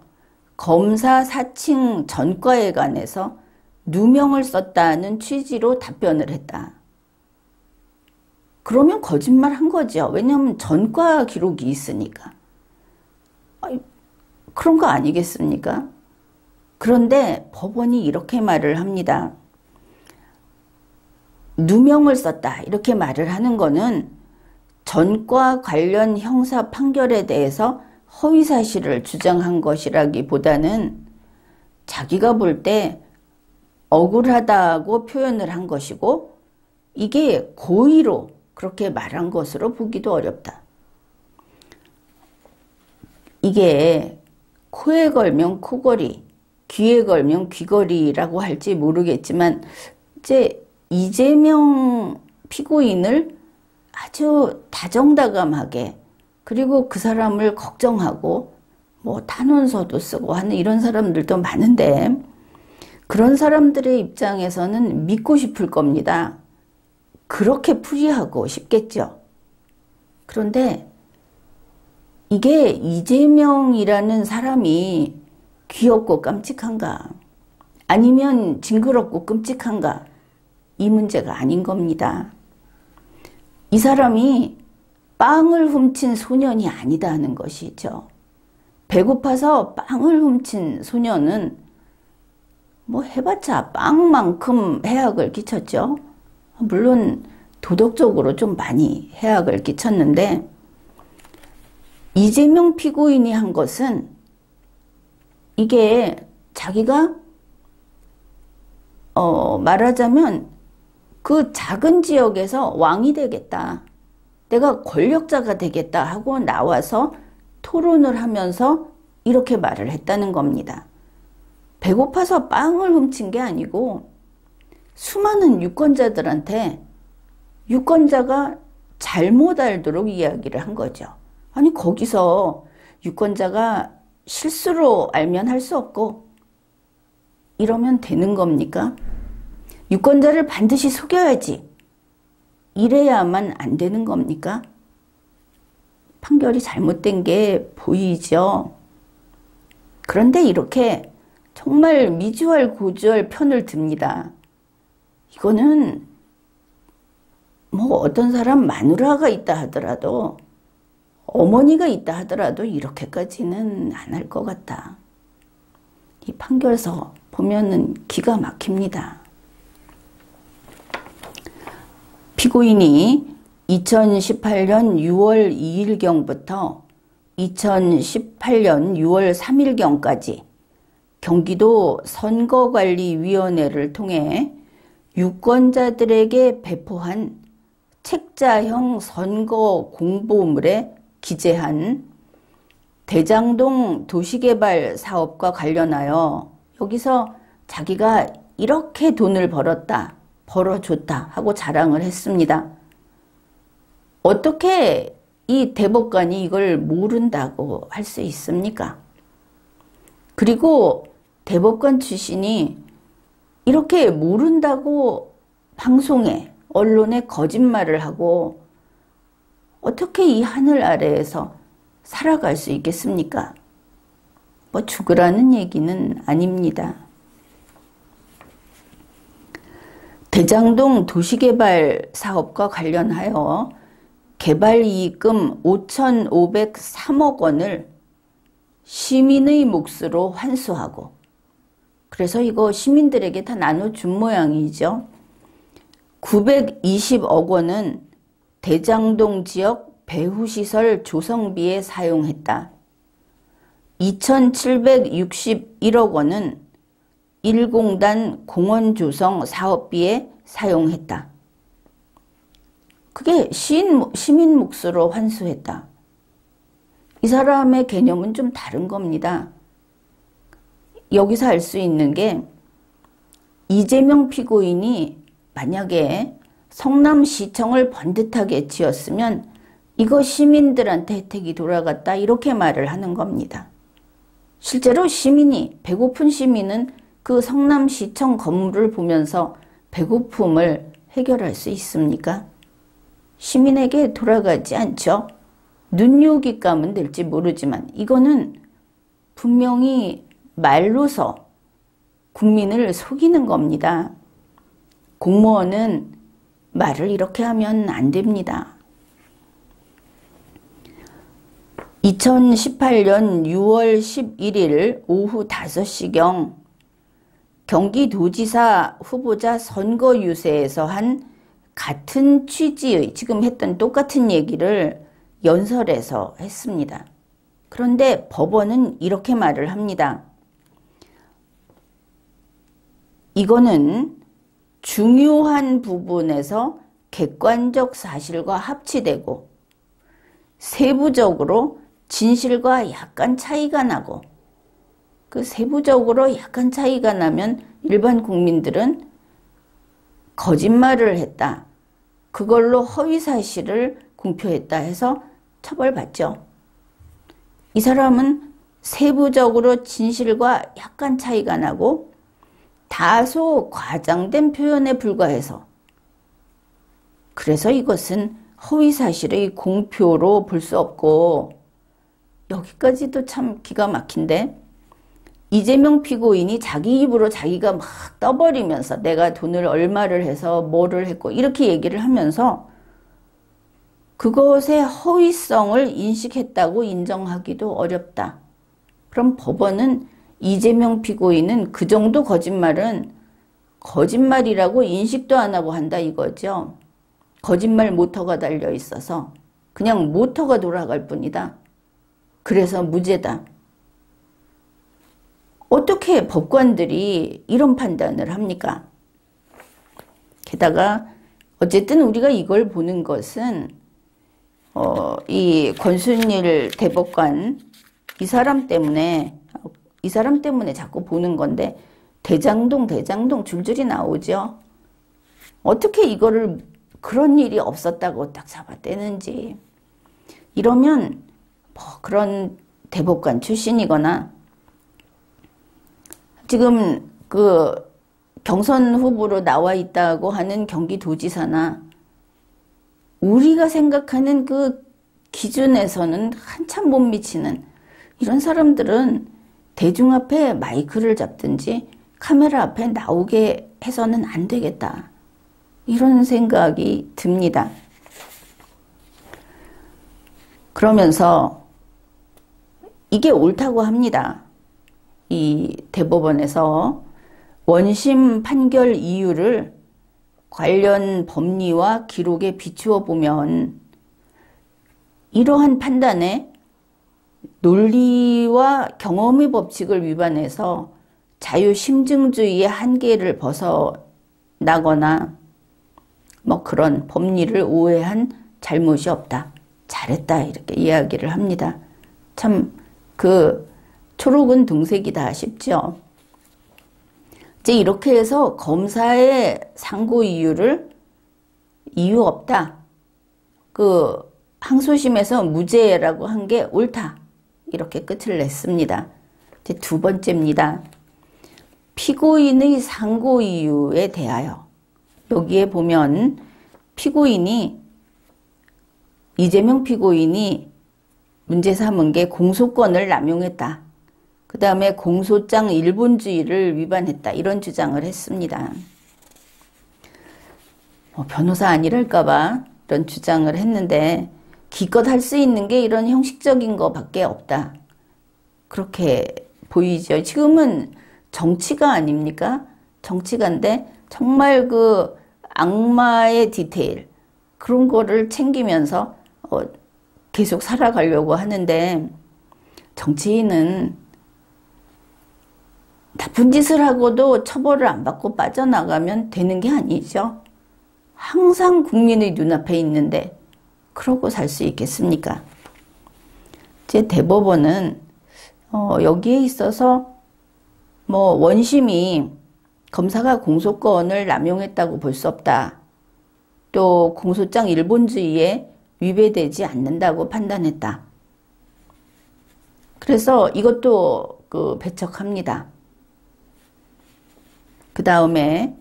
검사 사칭 전과에 관해서 누명을 썼다는 취지로 답변을 했다. 그러면 거짓말 한 거죠. 왜냐하면 전과 기록이 있으니까. 그런 거 아니겠습니까? 그런데 법원이 이렇게 말을 합니다. 누명을 썼다 이렇게 말을 하는 거는 전과 관련 형사 판결에 대해서 허위사실을 주장한 것이라기보다는 자기가 볼 때 억울하다고 표현을 한 것이고 이게 고의로 그렇게 말한 것으로 보기도 어렵다. 이게 코에 걸면 코걸이, 귀에 걸면 귀걸이라고 할지 모르겠지만 이제 이재명 피고인을 아주 다정다감하게 그리고 그 사람을 걱정하고 뭐 탄원서도 쓰고 하는 이런 사람들도 많은데 그런 사람들의 입장에서는 믿고 싶을 겁니다. 그렇게 풀이하고 싶겠죠. 그런데 이게 이재명이라는 사람이 귀엽고 깜찍한가? 아니면 징그럽고 끔찍한가? 이 문제가 아닌 겁니다. 이 사람이 빵을 훔친 소년이 아니다 하는 것이죠. 배고파서 빵을 훔친 소년은 뭐 해봤자 빵만큼 해악을 끼쳤죠. 물론 도덕적으로 좀 많이 해악을 끼쳤는데 이재명 피고인이 한 것은 이게 자기가 말하자면 그 작은 지역에서 왕이 되겠다. 내가 권력자가 되겠다 하고 나와서 토론을 하면서 이렇게 말을 했다는 겁니다. 배고파서 빵을 훔친 게 아니고 수많은 유권자들한테 유권자가 잘못 알도록 이야기를 한 거죠. 아니 거기서 유권자가 실수로 알면 할 수 없고 이러면 되는 겁니까? 유권자를 반드시 속여야지. 이래야만 안 되는 겁니까? 판결이 잘못된 게 보이죠. 그런데 이렇게 정말 미주알 편을 듭니다. 이거는 뭐 어떤 사람 마누라가 있다 하더라도 어머니가 있다 하더라도 이렇게까지는 안 할 것 같다. 이 판결서 보면은 기가 막힙니다. 피고인이 2018년 6월 2일경부터 2018년 6월 3일경까지 경기도 선거관리위원회를 통해 유권자들에게 배포한 책자형 선거 공보물에 기재한 대장동 도시개발 사업과 관련하여 여기서 자기가 이렇게 돈을 벌었다, 벌어줬다 하고 자랑을 했습니다. 어떻게 이 대법관이 이걸 모른다고 할 수 있습니까? 그리고 대법관 출신이 이렇게 모른다고 방송에, 언론에 거짓말을 하고 어떻게 이 하늘 아래에서 살아갈 수 있겠습니까? 뭐 죽으라는 얘기는 아닙니다. 대장동 도시개발 사업과 관련하여 개발이익금 5,503억 원을 시민의 몫으로 환수하고, 그래서 이거 시민들에게 다 나눠준 모양이죠. 920억 원은 대장동 지역 배후시설 조성비에 사용했다. 2,761억 원은 일공단 공원조성 사업비에 사용했다. 그게 시민 몫으로 환수했다. 이 사람의 개념은 좀 다른 겁니다. 여기서 알 수 있는 게 이재명 피고인이 만약에 성남시청을 번듯하게 지었으면 이거 시민들한테 혜택이 돌아갔다 이렇게 말을 하는 겁니다. 실제로 시민이, 배고픈 시민은 그 성남시청 건물을 보면서 배고픔을 해결할 수 있습니까? 시민에게 돌아가지 않죠. 눈요깃감은 될지 모르지만 이거는 분명히 말로서 국민을 속이는 겁니다. 공무원은 말을 이렇게 하면 안 됩니다. 2018년 6월 11일 오후 5시경 경기도지사 후보자 선거 유세에서 한 같은 취지의, 지금 했던 똑같은 얘기를 연설에서 했습니다. 그런데 법원은 이렇게 말을 합니다. 이거는 중요한 부분에서 객관적 사실과 합치되고 세부적으로 진실과 약간 차이가 나고, 그 세부적으로 약간 차이가 나면 일반 국민들은 거짓말을 했다, 그걸로 허위사실을 공표했다 해서 처벌받죠. 이 사람은 세부적으로 진실과 약간 차이가 나고 다소 과장된 표현에 불과해서, 그래서 이것은 허위사실의 공표로 볼 수 없고, 여기까지도 참 기가 막힌데, 이재명 피고인이 자기 입으로 자기가 막 떠버리면서 내가 돈을 얼마를 해서 뭐를 했고 이렇게 얘기를 하면서 그것의 허위성을 인식했다고 인정하기도 어렵다. 그럼 법원은 이재명 피고인은 그 정도 거짓말은 거짓말이라고 인식도 안 하고 한다 이거죠. 거짓말 모터가 달려 있어서 그냥 모터가 돌아갈 뿐이다. 그래서 무죄다. 어떻게 법관들이 이런 판단을 합니까? 게다가 어쨌든 우리가 이걸 보는 것은 이 권순일 대법관 이 사람 때문에 자꾸 보는 건데 대장동 줄줄이 나오죠. 어떻게 이거를 그런 일이 없었다고 딱 잡아떼는지. 이러면 뭐 그런 대법관 출신이거나 지금 그 경선 후보로 나와 있다고 하는 경기도지사나 우리가 생각하는 그 기준에서는 한참 못 미치는 이런 사람들은 대중 앞에 마이크를 잡든지 카메라 앞에 나오게 해서는 안 되겠다. 이런 생각이 듭니다. 그러면서 이게 옳다고 합니다. 이 대법원에서 원심 판결 이유를 관련 법리와 기록에 비추어 보면 이러한 판단에 논리와 경험의 법칙을 위반해서 자유심증주의의 한계를 벗어나거나 뭐 그런 법리를 오해한 잘못이 없다. 잘했다. 이렇게 이야기를 합니다. 참 그 초록은 동색이다 싶죠. 이제 이렇게 해서 검사의 상고 이유를 이유 없다. 그 항소심에서 무죄라고 한 게 옳다. 이렇게 끝을 냈습니다. 이제 두 번째입니다. 피고인의 상고 이유에 대하여. 여기에 보면 이재명 피고인이 문제 삼은 게 공소권을 남용했다. 그 다음에 공소장 일본주의를 위반했다. 이런 주장을 했습니다. 변호사 아니랄까봐 이런 주장을 했는데 기껏 할 수 있는 게 이런 형식적인 거밖에 없다. 그렇게 보이죠. 지금은 정치가 아닙니까? 정치가인데 정말 그 악마의 디테일 그런 거를 챙기면서 계속 살아가려고 하는데 정치인은 나쁜 짓을 하고도 처벌을 안 받고 빠져나가면 되는 게 아니죠. 항상 국민의 눈앞에 있는데 그러고 살 수 있겠습니까? 제 대법원은 여기에 있어서 뭐 원심이 검사가 공소권을 남용했다고 볼 수 없다. 또 공소장 일본주의에 위배되지 않는다고 판단했다. 그래서 이것도 배척합니다. 그 다음에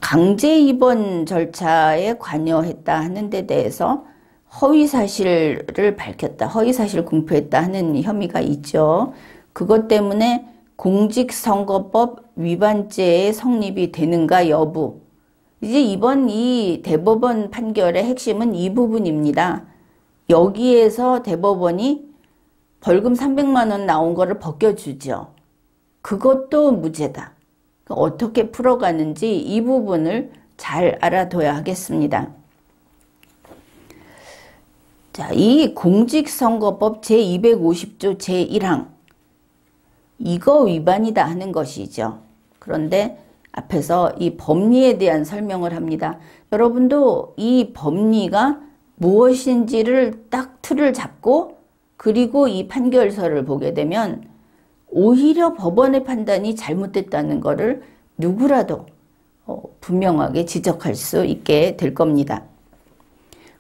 강제 입원 절차에 관여했다 하는 데 대해서 허위사실을 밝혔다. 허위사실 공표했다 하는 혐의가 있죠. 그것 때문에 공직선거법 위반죄의 성립이 되는가 여부. 이제 이번 이 대법원 판결의 핵심은 이 부분입니다. 여기에서 대법원이 벌금 300만 원 나온 거를 벗겨주죠. 그것도 무죄다. 어떻게 풀어가는지 이 부분을 잘 알아둬야 하겠습니다. 자, 이 공직선거법 제250조 제1항 이거 위반이다 하는 것이죠. 그런데 앞에서 이 법리에 대한 설명을 합니다. 여러분도 이 법리가 무엇인지를 딱 틀을 잡고 그리고 이 판결서를 보게 되면 오히려 법원의 판단이 잘못됐다는 것을 누구라도 분명하게 지적할 수 있게 될 겁니다.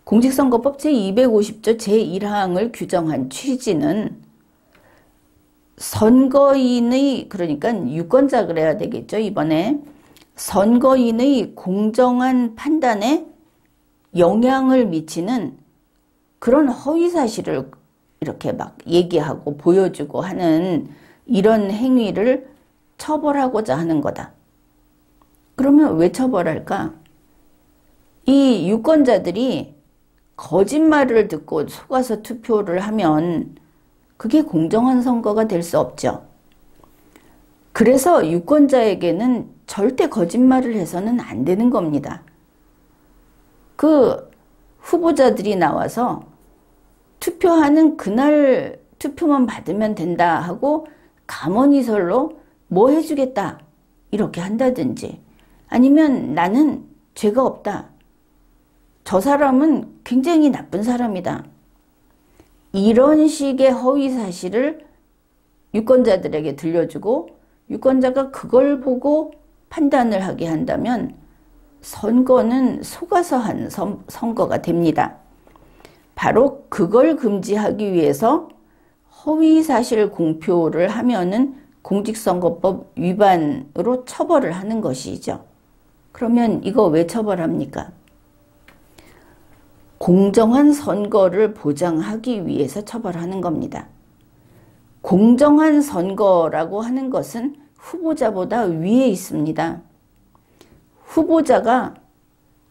공직선거법 제250조 제1항을 규정한 취지는 선거인의 그러니까 유권자 그래야 되겠죠. 이번에 선거인의 공정한 판단에 영향을 미치는 그런 허위사실을 이렇게 막 얘기하고 보여주고 하는 이런 행위를 처벌하고자 하는 거다. 그러면 왜 처벌할까? 이 유권자들이 거짓말을 듣고 속아서 투표를 하면 그게 공정한 선거가 될 수 없죠. 그래서 유권자에게는 절대 거짓말을 해서는 안 되는 겁니다. 그 후보자들이 나와서 투표하는 그날 투표만 받으면 된다 하고 감언이설로 뭐 해주겠다 이렇게 한다든지 아니면 나는 죄가 없다. 저 사람은 굉장히 나쁜 사람이다. 이런 식의 허위 사실을 유권자들에게 들려주고 유권자가 그걸 보고 판단을 하게 한다면 선거는 속아서 한 선거가 됩니다. 바로 그걸 금지하기 위해서 허위사실 공표를 하면은 공직선거법 위반으로 처벌을 하는 것이죠. 그러면 이거 왜 처벌합니까? 공정한 선거를 보장하기 위해서 처벌하는 겁니다. 공정한 선거라고 하는 것은 후보자보다 위에 있습니다. 후보자가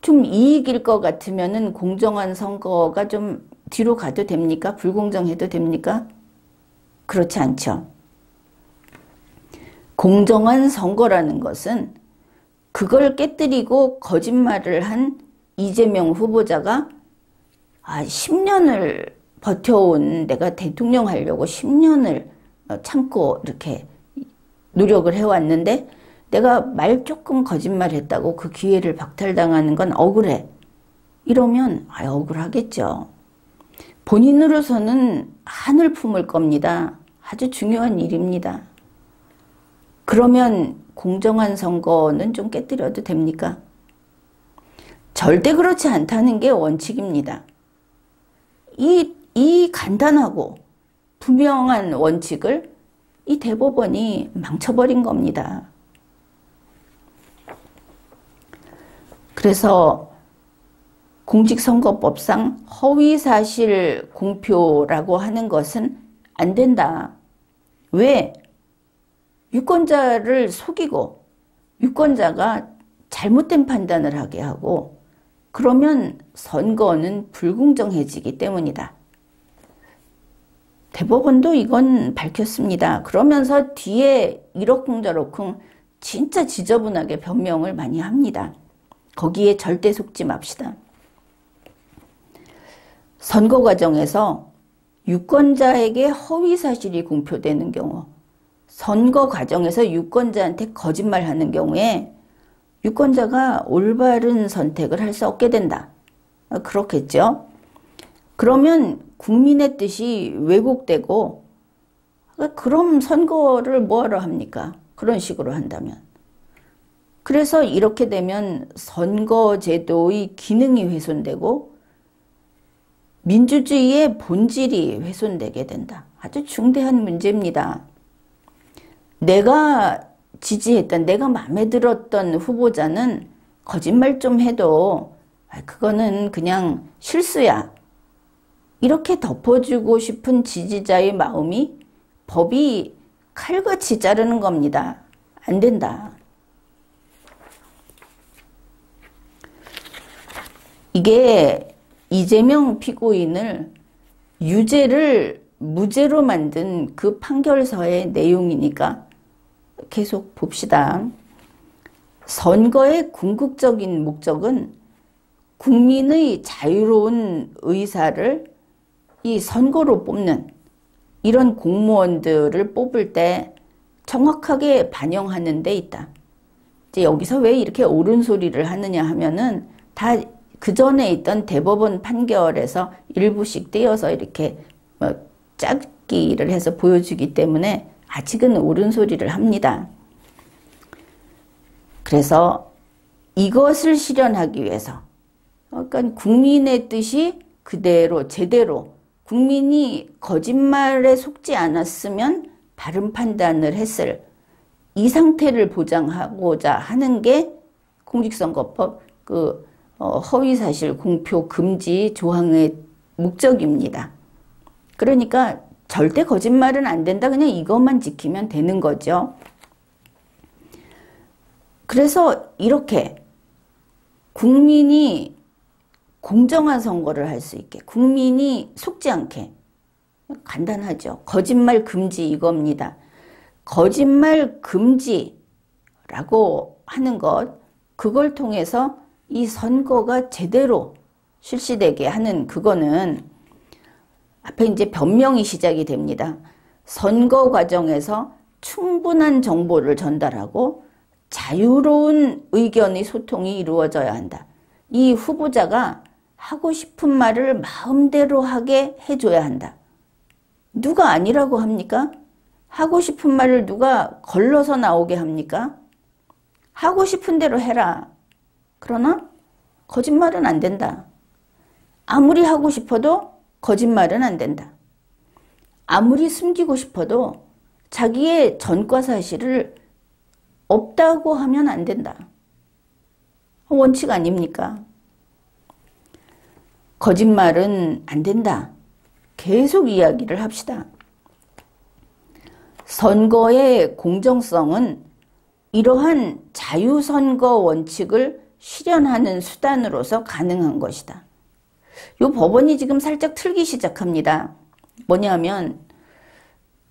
좀 이익일 것 같으면은 공정한 선거가 좀 뒤로 가도 됩니까? 불공정해도 됩니까? 그렇지 않죠. 공정한 선거라는 것은 그걸 깨뜨리고 거짓말을 한 이재명 후보자가 10년을 버텨온, 내가 대통령 하려고 10년을 참고 이렇게 노력을 해왔는데 내가 말 조금 거짓말했다고 그 기회를 박탈당하는 건 억울해. 이러면 억울하겠죠. 본인으로서는 한을 품을 겁니다. 아주 중요한 일입니다. 그러면 공정한 선거는 좀 깨뜨려도 됩니까? 절대 그렇지 않다는 게 원칙입니다. 이 간단하고 분명한 원칙을 이 대법원이 망쳐버린 겁니다. 그래서 공직선거법상 허위사실 공표라고 하는 것은 안 된다. 왜? 유권자를 속이고 유권자가 잘못된 판단을 하게 하고 그러면 선거는 불공정해지기 때문이다. 대법원도 이건 밝혔습니다. 그러면서 뒤에 이러쿵저러쿵 진짜 지저분하게 변명을 많이 합니다. 거기에 절대 속지 맙시다. 선거 과정에서 유권자에게 허위 사실이 공표되는 경우, 선거 과정에서 유권자한테 거짓말하는 경우에 유권자가 올바른 선택을 할 수 없게 된다. 그렇겠죠? 그러면 국민의 뜻이 왜곡되고 그럼 선거를 뭐하러 합니까? 그런 식으로 한다면. 그래서 이렇게 되면 선거제도의 기능이 훼손되고 민주주의의 본질이 훼손되게 된다. 아주 중대한 문제입니다. 내가 지지했던, 내가 마음에 들었던 후보자는 거짓말 좀 해도 그거는 그냥 실수야. 이렇게 덮어주고 싶은 지지자의 마음이 법이 칼같이 자르는 겁니다. 안 된다. 이게 이재명 피고인을 유죄를 무죄로 만든 그 판결서의 내용이니까 계속 봅시다. 선거의 궁극적인 목적은 국민의 자유로운 의사를 이 선거로 뽑는 이런 공무원들을 뽑을 때 정확하게 반영하는 데 있다. 이제 여기서 왜 이렇게 옳은 소리를 하느냐 하면은 다 그 전에 있던 대법원 판결에서 일부씩 떼어서 이렇게 짝기를 해서 보여주기 때문에 아직은 옳은 소리를 합니다. 그래서 이것을 실현하기 위해서 그러니까 국민의 뜻이 그대로 제대로 국민이 거짓말에 속지 않았으면 바른 판단을 했을 이 상태를 보장하고자 하는 게 공직선거법 허위사실 공표 금지 조항의 목적입니다. 그러니까 절대 거짓말은 안 된다. 그냥 이것만 지키면 되는 거죠. 그래서 이렇게 국민이 공정한 선거를 할 수 있게, 국민이 속지 않게, 간단하죠. 거짓말 금지 이겁니다. 거짓말 금지라고 하는 것, 그걸 통해서 이 선거가 제대로 실시되게 하는 그거는 앞에 이제 변명이 시작이 됩니다. 선거 과정에서 충분한 정보를 전달하고 자유로운 의견의 소통이 이루어져야 한다. 이 후보자가 하고 싶은 말을 마음대로 하게 해줘야 한다. 누가 아니라고 합니까? 하고 싶은 말을 누가 걸러서 나오게 합니까? 하고 싶은 대로 해라. 그러나 거짓말은 안 된다. 아무리 하고 싶어도 거짓말은 안 된다. 아무리 숨기고 싶어도 자기의 전과 사실을 없다고 하면 안 된다. 원칙 아닙니까? 거짓말은 안 된다. 계속 이야기를 합시다. 선거의 공정성은 이러한 자유선거 원칙을 실현하는 수단으로서 가능한 것이다. 이 법원이 지금 살짝 틀기 시작합니다. 뭐냐면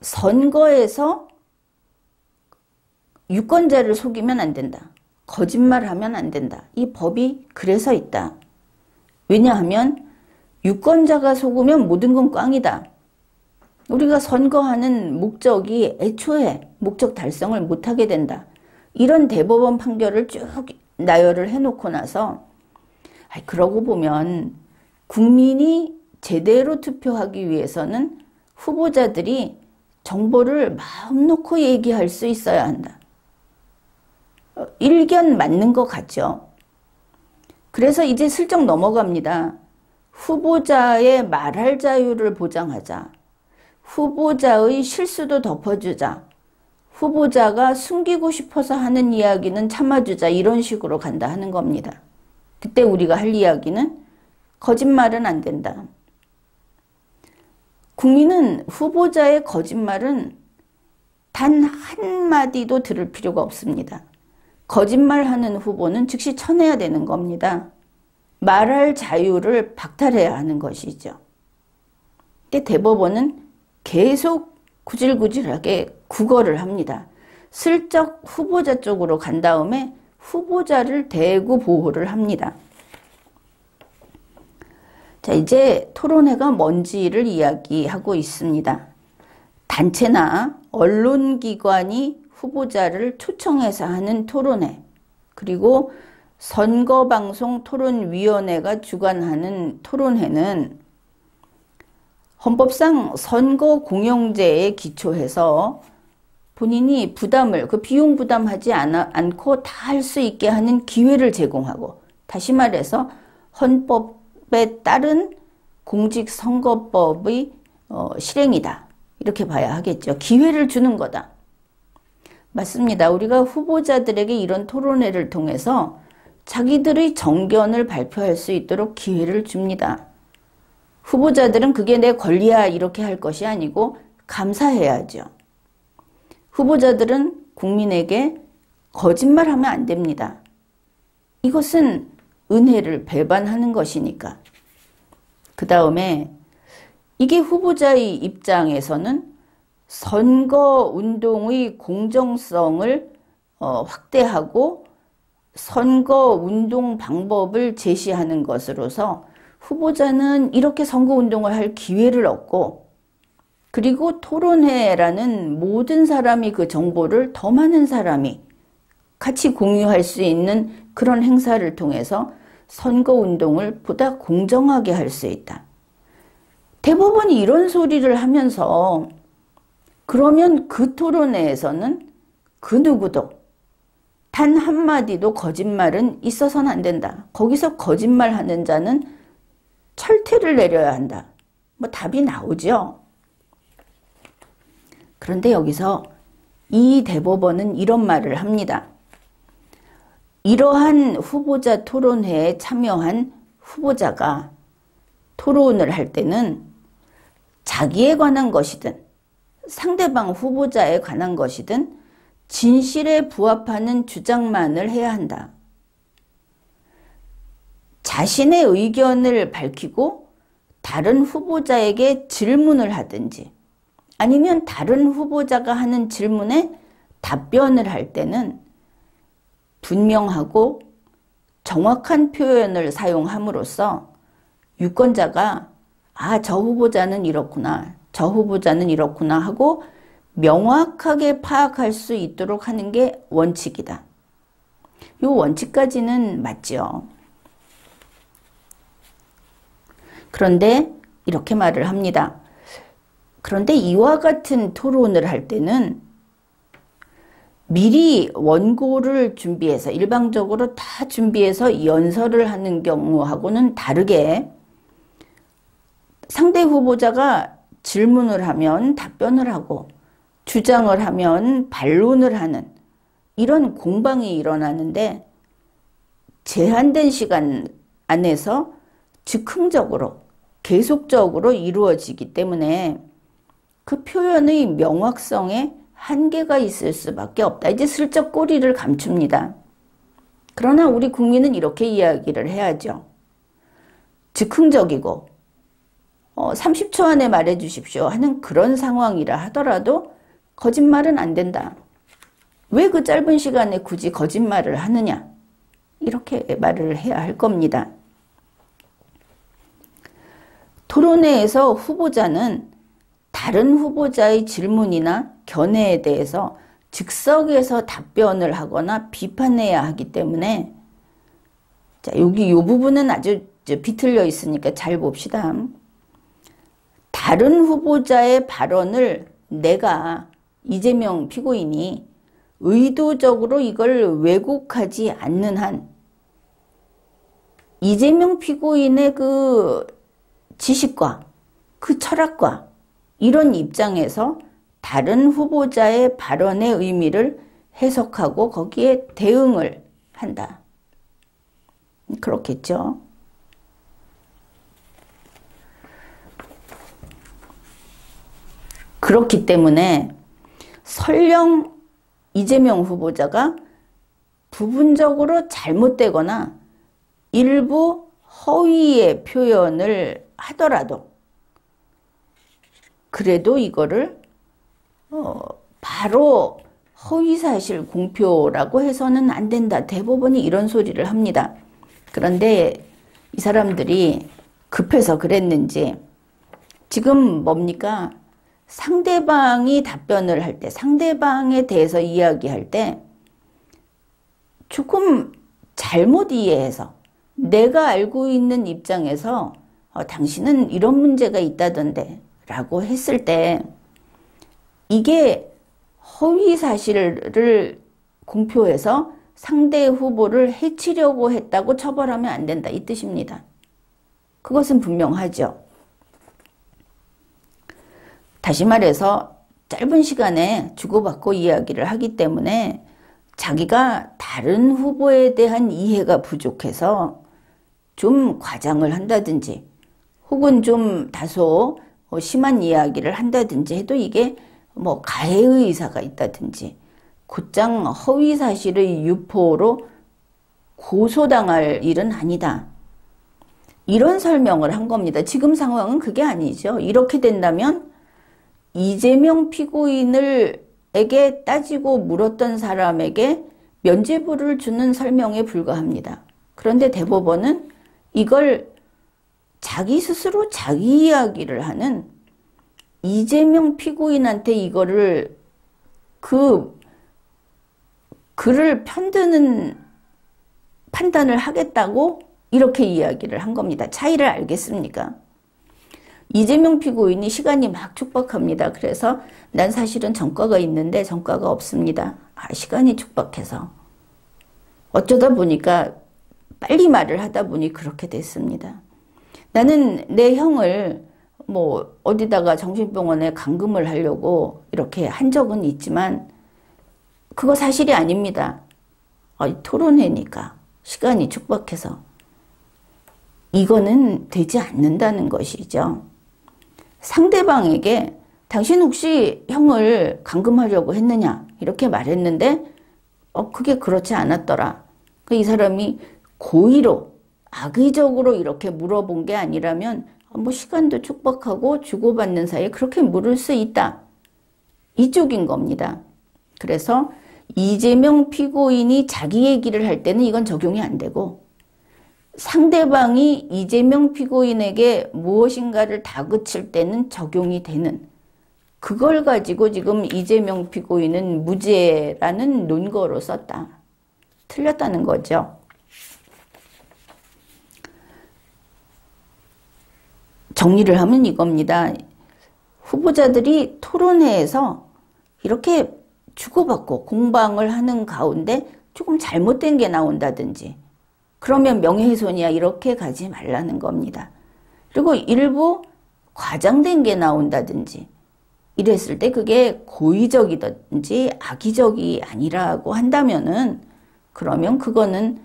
선거에서 유권자를 속이면 안 된다. 거짓말하면 안 된다. 이 법이 그래서 있다. 왜냐하면 유권자가 속으면 모든 건 꽝이다. 우리가 선거하는 목적이 애초에 목적 달성을 못하게 된다. 이런 대법원 판결을 쭉 나열을 해놓고 나서 그러고 보면 국민이 제대로 투표하기 위해서는 후보자들이 정보를 마음 놓고 얘기할 수 있어야 한다. 일견 맞는 것 같죠. 그래서 이제 슬쩍 넘어갑니다. 후보자의 말할 자유를 보장하자. 후보자의 실수도 덮어주자. 후보자가 숨기고 싶어서 하는 이야기는 참아주자. 이런 식으로 간다 하는 겁니다. 그때 우리가 할 이야기는 거짓말은 안 된다. 국민은 후보자의 거짓말은 단 한마디도 들을 필요가 없습니다. 거짓말하는 후보는 즉시 쳐내야 되는 겁니다. 말할 자유를 박탈해야 하는 것이죠. 근데 대법원은 계속 구질구질하게 구걸을 합니다. 슬쩍 후보자 쪽으로 간 다음에 후보자를 대고 보호를 합니다. 자, 이제 토론회가 뭔지를 이야기하고 있습니다. 단체나 언론기관이 후보자를 초청해서 하는 토론회, 그리고 선거방송토론위원회가 주관하는 토론회는 헌법상 선거공영제에 기초해서 본인이 부담을, 그 비용 부담하지 않고 다 할 수 있게 하는 기회를 제공하고, 다시 말해서 헌법에 따른 공직선거법의 실행이다. 이렇게 봐야 하겠죠. 기회를 주는 거다. 맞습니다. 우리가 후보자들에게 이런 토론회를 통해서 자기들의 정견을 발표할 수 있도록 기회를 줍니다. 후보자들은 그게 내 권리야 이렇게 할 것이 아니고 감사해야죠. 후보자들은 국민에게 거짓말하면 안 됩니다. 이것은 은혜를 배반하는 것이니까. 그 다음에 이게 후보자의 입장에서는 선거운동의 공정성을 확대하고 선거운동 방법을 제시하는 것으로서 후보자는 이렇게 선거운동을 할 기회를 얻고, 그리고 토론회라는 모든 사람이 그 정보를 더 많은 사람이 같이 공유할 수 있는 그런 행사를 통해서 선거운동을 보다 공정하게 할 수 있다. 대법원이 이런 소리를 하면서 그러면 그 토론회에서는 그 누구도 단 한마디도 거짓말은 있어서는 안 된다. 거기서 거짓말하는 자는 철퇴를 내려야 한다. 뭐 답이 나오죠. 그런데 여기서 이 대법원은 이런 말을 합니다. 이러한 후보자 토론회에 참여한 후보자가 토론을 할 때는 자기에 관한 것이든 상대방 후보자에 관한 것이든 진실에 부합하는 주장만을 해야 한다. 자신의 의견을 밝히고 다른 후보자에게 질문을 하든지 아니면 다른 후보자가 하는 질문에 답변을 할 때는 분명하고 정확한 표현을 사용함으로써 유권자가 저 후보자는 이렇구나, 저 후보자는 이렇구나 하고 명확하게 파악할 수 있도록 하는 게 원칙이다. 이 원칙까지는 맞죠. 그런데 이렇게 말을 합니다. 그런데 이와 같은 토론을 할 때는 미리 원고를 준비해서 일방적으로 다 준비해서 연설을 하는 경우하고는 다르게 상대 후보자가 질문을 하면 답변을 하고 주장을 하면 반론을 하는 이런 공방이 일어나는데 제한된 시간 안에서 즉흥적으로 계속적으로 이루어지기 때문에 그 표현의 명확성에 한계가 있을 수밖에 없다. 이제 슬쩍 꼬리를 감춥니다. 그러나 우리 국민은 이렇게 이야기를 해야죠. 즉흥적이고 30초 안에 말해 주십시오 하는 그런 상황이라 하더라도 거짓말은 안 된다. 왜 그 짧은 시간에 굳이 거짓말을 하느냐? 이렇게 말을 해야 할 겁니다. 토론회에서 후보자는 다른 후보자의 질문이나 견해에 대해서 즉석에서 답변을 하거나 비판해야 하기 때문에 자, 여기 이 부분은 아주 비틀려 있으니까 잘 봅시다. 다른 후보자의 발언을 내가 이재명 피고인이 의도적으로 이걸 왜곡하지 않는 한 이재명 피고인의 그 지식과 그 철학과 이런 입장에서 다른 후보자의 발언의 의미를 해석하고 거기에 대응을 한다. 그렇겠죠. 그렇기 때문에 설령 이재명 후보자가 부분적으로 잘못되거나 일부 허위의 표현을 하더라도 그래도 이거를 바로 허위사실 공표라고 해서는 안 된다. 대법원이 이런 소리를 합니다. 그런데 이 사람들이 급해서 그랬는지 지금 뭡니까? 상대방이 답변을 할 때, 상대방에 대해서 이야기할 때 조금 잘못 이해해서 내가 알고 있는 입장에서 당신은 이런 문제가 있다던데 라고 했을 때 이게 허위 사실을 공표해서 상대 후보를 해치려고 했다고 처벌하면 안 된다 이 뜻입니다. 그것은 분명하죠. 다시 말해서 짧은 시간에 주고받고 이야기를 하기 때문에 자기가 다른 후보에 대한 이해가 부족해서 좀 과장을 한다든지 혹은 좀 다소 심한 이야기를 한다든지 해도 이게 뭐 가해의 의사가 있다든지 곧장 허위사실의 유포로 고소당할 일은 아니다. 이런 설명을 한 겁니다. 지금 상황은 그게 아니죠. 이렇게 된다면 이재명 피고인에게 따지고 물었던 사람에게 면죄부를 주는 설명에 불과합니다. 그런데 대법원은 이걸 자기 스스로 자기 이야기를 하는 이재명 피고인한테 이거를 그를 편드는 판단을 하겠다고 이렇게 이야기를 한 겁니다. 차이를 알겠습니까? 이재명 피고인이 시간이 막 촉박합니다. 그래서 난 사실은 전과가 있는데 전과가 없습니다. 시간이 촉박해서. 어쩌다 보니까 빨리 말을 하다 보니 그렇게 됐습니다. 나는 내 형을 뭐 어디다가 정신병원에 감금을 하려고 이렇게 한 적은 있지만 그거 사실이 아닙니다. 토론회니까 시간이 촉박해서. 이거는 되지 않는다는 것이죠. 상대방에게 당신 혹시 형을 감금하려고 했느냐 이렇게 말했는데 그게 그렇지 않았더라. 이 사람이 고의로 악의적으로 이렇게 물어본 게 아니라면 뭐 시간도 촉박하고 주고받는 사이에 그렇게 물을 수 있다. 이쪽인 겁니다. 그래서 이재명 피고인이 자기 얘기를 할 때는 이건 적용이 안 되고 상대방이 이재명 피고인에게 무엇인가를 다그칠 때는 적용이 되는 그걸 가지고 지금 이재명 피고인은 무죄라는 논거로 썼다. 틀렸다는 거죠. 정리를 하면 이겁니다. 후보자들이 토론회에서 이렇게 주고받고 공방을 하는 가운데 조금 잘못된 게 나온다든지 그러면 명예훼손이야 이렇게 가지 말라는 겁니다. 그리고 일부 과장된 게 나온다든지 이랬을 때 그게 고의적이든지 악의적이 아니라고 한다면은 그러면 그거는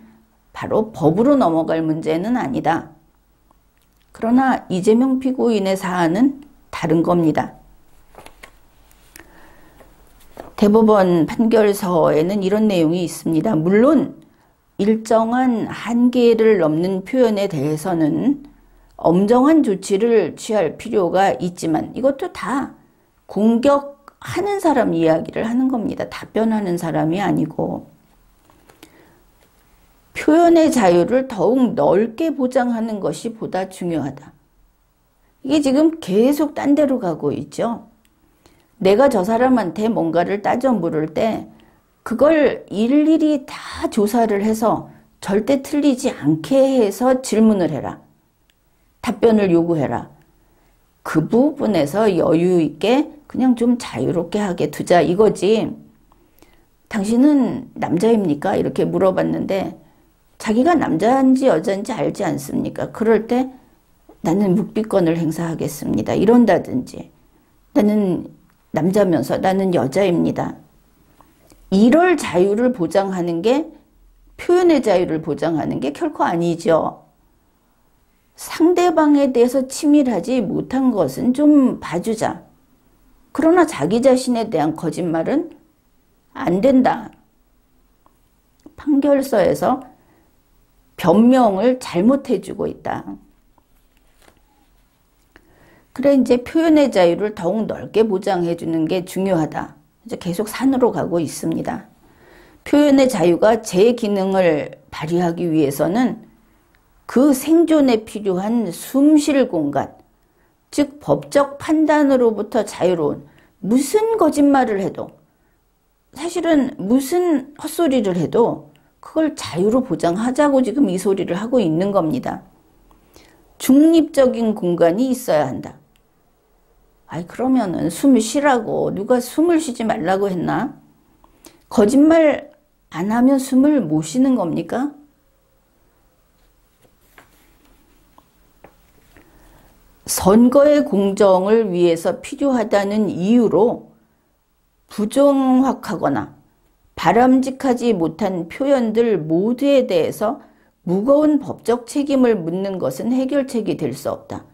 바로 법으로 넘어갈 문제는 아니다. 그러나 이재명 피고인의 사안은 다른 겁니다. 대법원 판결서에는 이런 내용이 있습니다. 물론 일정한 한계를 넘는 표현에 대해서는 엄정한 조치를 취할 필요가 있지만 이것도 다 공격하는 사람 이야기를 하는 겁니다. 답변하는 사람이 아니고 표현의 자유를 더욱 넓게 보장하는 것이 보다 중요하다. 이게 지금 계속 딴 데로 가고 있죠. 내가 저 사람한테 뭔가를 따져 물을 때 그걸 일일이 다 조사를 해서 절대 틀리지 않게 해서 질문을 해라. 답변을 요구해라. 그 부분에서 여유 있게 그냥 좀 자유롭게 하게 두자 이거지. 당신은 남자입니까? 이렇게 물어봤는데 자기가 남자인지 여자인지 알지 않습니까? 그럴 때 나는 묵비권을 행사하겠습니다. 이런다든지 나는 남자면서 나는 여자입니다. 이럴 자유를 보장하는 게 표현의 자유를 보장하는 게 결코 아니죠. 상대방에 대해서 치밀하지 못한 것은 좀 봐주자. 그러나 자기 자신에 대한 거짓말은 안 된다. 판결서에서 변명을 잘못해주고 있다. 그래 이제 표현의 자유를 더욱 넓게 보장해주는 게 중요하다. 이제 계속 산으로 가고 있습니다. 표현의 자유가 제 기능을 발휘하기 위해서는 그 생존에 필요한 숨쉴 공간, 즉 법적 판단으로부터 자유로운 무슨 거짓말을 해도 사실은 무슨 헛소리를 해도 그걸 자유로 보장하자고 지금 이 소리를 하고 있는 겁니다. 중립적인 공간이 있어야 한다. 아이 그러면은 숨을 쉬라고 누가 숨을 쉬지 말라고 했나? 거짓말 안 하면 숨을 못 쉬는 겁니까? 선거의 공정을 위해서 필요하다는 이유로 부정확하거나 바람직하지 못한 표현들 모두에 대해서 무거운 법적 책임을 묻는 것은 해결책이 될 수 없다.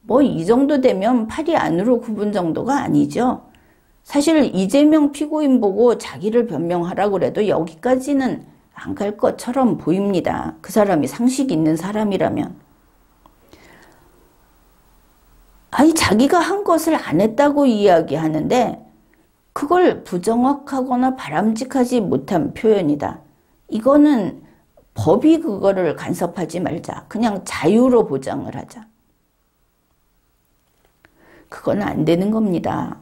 뭐 이 정도 되면 팔이 안으로 굽은 정도가 아니죠. 사실 이재명 피고인 보고 자기를 변명하라고 그래도 여기까지는 안 갈 것처럼 보입니다. 그 사람이 상식 있는 사람이라면. 아니 자기가 한 것을 안 했다고 이야기하는데 그걸 부정확하거나 바람직하지 못한 표현이다. 이거는 법이 그거를 간섭하지 말자. 그냥 자유로 보장을 하자. 그건 안 되는 겁니다.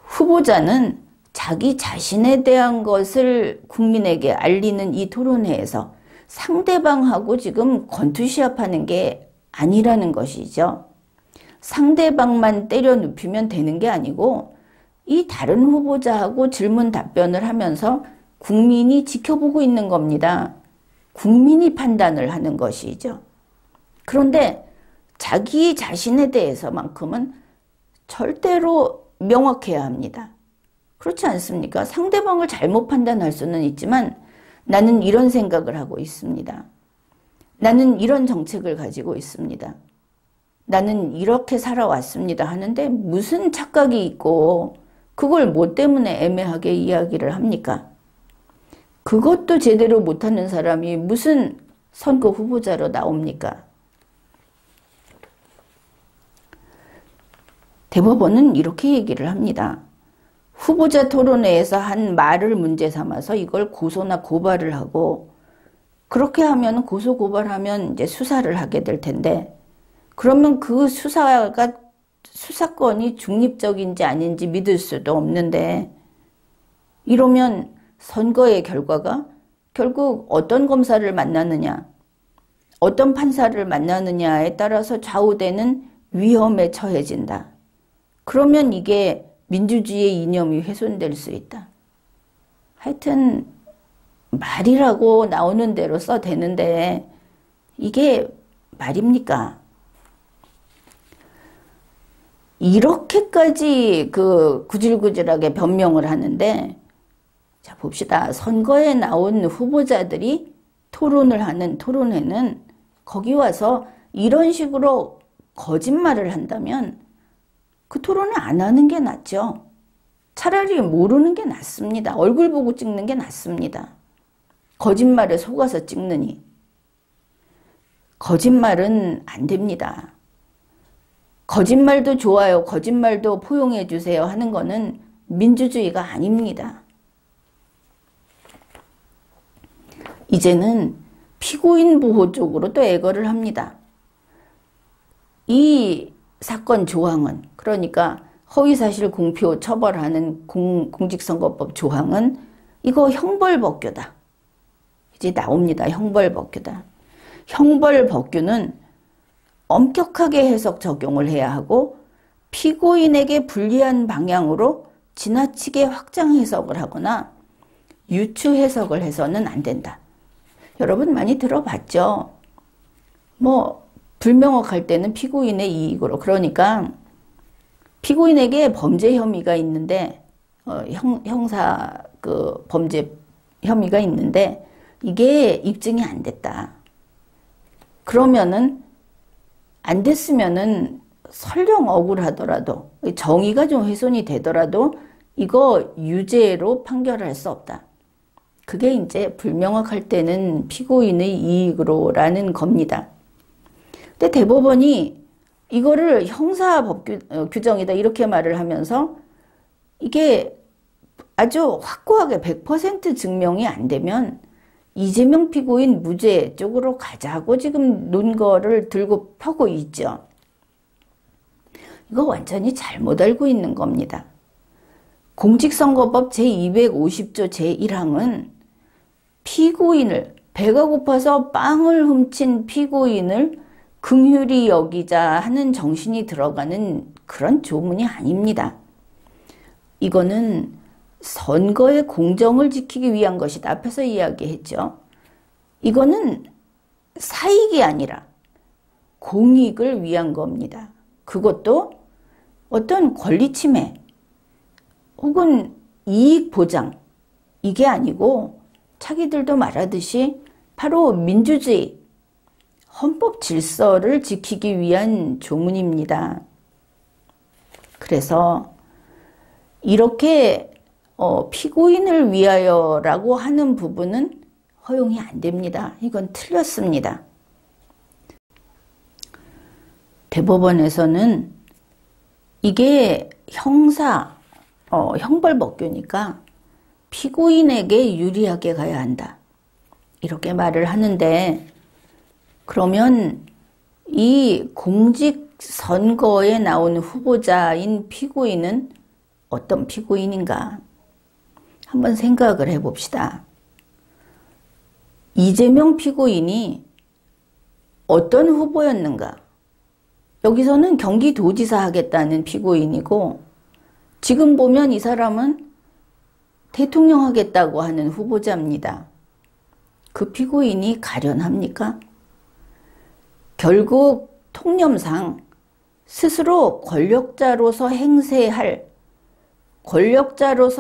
후보자는 자기 자신에 대한 것을 국민에게 알리는 이 토론회에서 상대방하고 지금 권투시합하는 게 아니라는 것이죠. 상대방만 때려 눕히면 되는 게 아니고 이 다른 후보자하고 질문 답변을 하면서 국민이 지켜보고 있는 겁니다. 국민이 판단을 하는 것이죠. 그런데 자기 자신에 대해서만큼은 절대로 명확해야 합니다. 그렇지 않습니까? 상대방을 잘못 판단할 수는 있지만 나는 이런 생각을 하고 있습니다. 나는 이런 정책을 가지고 있습니다. 나는 이렇게 살아왔습니다 하는데 무슨 착각이 있고 그걸 뭐 때문에 애매하게 이야기를 합니까? 그것도 제대로 못하는 사람이 무슨 선거 후보자로 나옵니까? 대법원은 이렇게 얘기를 합니다. 후보자 토론회에서 한 말을 문제 삼아서 이걸 고소나 고발을 하고 그렇게 하면 고소 고발하면 이제 수사를 하게 될 텐데 그러면 그 수사건이 중립적인지 아닌지 믿을 수도 없는데 이러면 선거의 결과가 결국 어떤 검사를 만나느냐 어떤 판사를 만나느냐에 따라서 좌우되는 위험에 처해진다. 그러면 이게 민주주의의 이념이 훼손될 수 있다. 하여튼 말이라고 나오는 대로 써대는데 이게 말입니까? 이렇게까지 구질구질하게 변명을 하는데, 자 봅시다. 선거에 나온 후보자들이 토론을 하는 토론회는 거기 와서 이런 식으로 거짓말을 한다면 그 토론을 안 하는 게 낫죠. 차라리 모르는 게 낫습니다. 얼굴 보고 찍는 게 낫습니다. 거짓말에 속아서 찍느니. 거짓말은 안 됩니다. 거짓말도 좋아요. 거짓말도 포용해 주세요 하는 거는 민주주의가 아닙니다. 이제는 피고인 보호 쪽으로 또 애걸을 합니다. 이 사건 조항은, 그러니까 허위사실 공표 처벌하는 공직선거법 조항은 이거 형벌법규다. 이제 나옵니다. 형벌법규다. 형벌법규는 엄격하게 해석 적용을 해야 하고 피고인에게 불리한 방향으로 지나치게 확장 해석을 하거나 유추 해석을 해서는 안 된다. 여러분 많이 들어봤죠? 불명확할 때는 피고인의 이익으로, 그러니까 피고인에게 범죄 혐의가 있는데 형사 범죄 혐의가 있는데 이게 입증이 안 됐다. 그러면은 안 됐으면은 설령 억울하더라도 정의가 좀 훼손이 되더라도 이거 유죄로 판결할 수 없다. 그게 이제 불명확할 때는 피고인의 이익으로라는 겁니다. 근데 대법원이 이거를 형사법 규정이다 이렇게 말을 하면서 이게 아주 확고하게 100% 증명이 안 되면 이재명 피고인 무죄 쪽으로 가자고 지금 논거를 들고 펴고 있죠. 이거 완전히 잘못 알고 있는 겁니다. 공직선거법 제250조 제1항은 피고인을, 배가 고파서 빵을 훔친 피고인을 긍휼히 여기자 하는 정신이 들어가는 그런 조문이 아닙니다. 이거는 선거의 공정을 지키기 위한 것이다. 앞에서 이야기했죠. 이거는 사익이 아니라 공익을 위한 겁니다. 그것도 어떤 권리 침해 혹은 이익 보장, 이게 아니고 자기들도 말하듯이 바로 민주주의, 헌법 질서를 지키기 위한 조문입니다. 그래서 이렇게 피고인을 위하여라고 하는 부분은 허용이 안 됩니다. 이건 틀렸습니다. 대법원에서는 이게 형벌법규니까 피고인에게 유리하게 가야 한다. 이렇게 말을 하는데, 그러면 이 공직선거에 나온 후보자인 피고인은 어떤 피고인인가? 한번 생각을 해봅시다. 이재명 피고인이 어떤 후보였는가? 여기서는 경기도지사 하겠다는 피고인이고, 지금 보면 이 사람은 대통령 하겠다고 하는 후보자입니다. 그 피고인이 가련합니까? 결국 통념상 스스로 권력자로서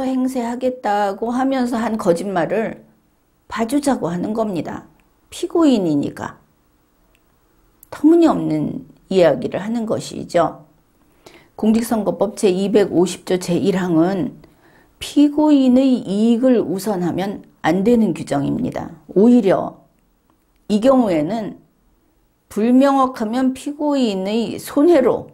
행세하겠다고 하면서 한 거짓말을 봐주자고 하는 겁니다. 피고인이니까. 터무니없는 이야기를 하는 것이죠. 공직선거법 제250조 제1항은 피고인의 이익을 우선하면 안 되는 규정입니다. 오히려 이 경우에는 불명확하면 피고인의 손해로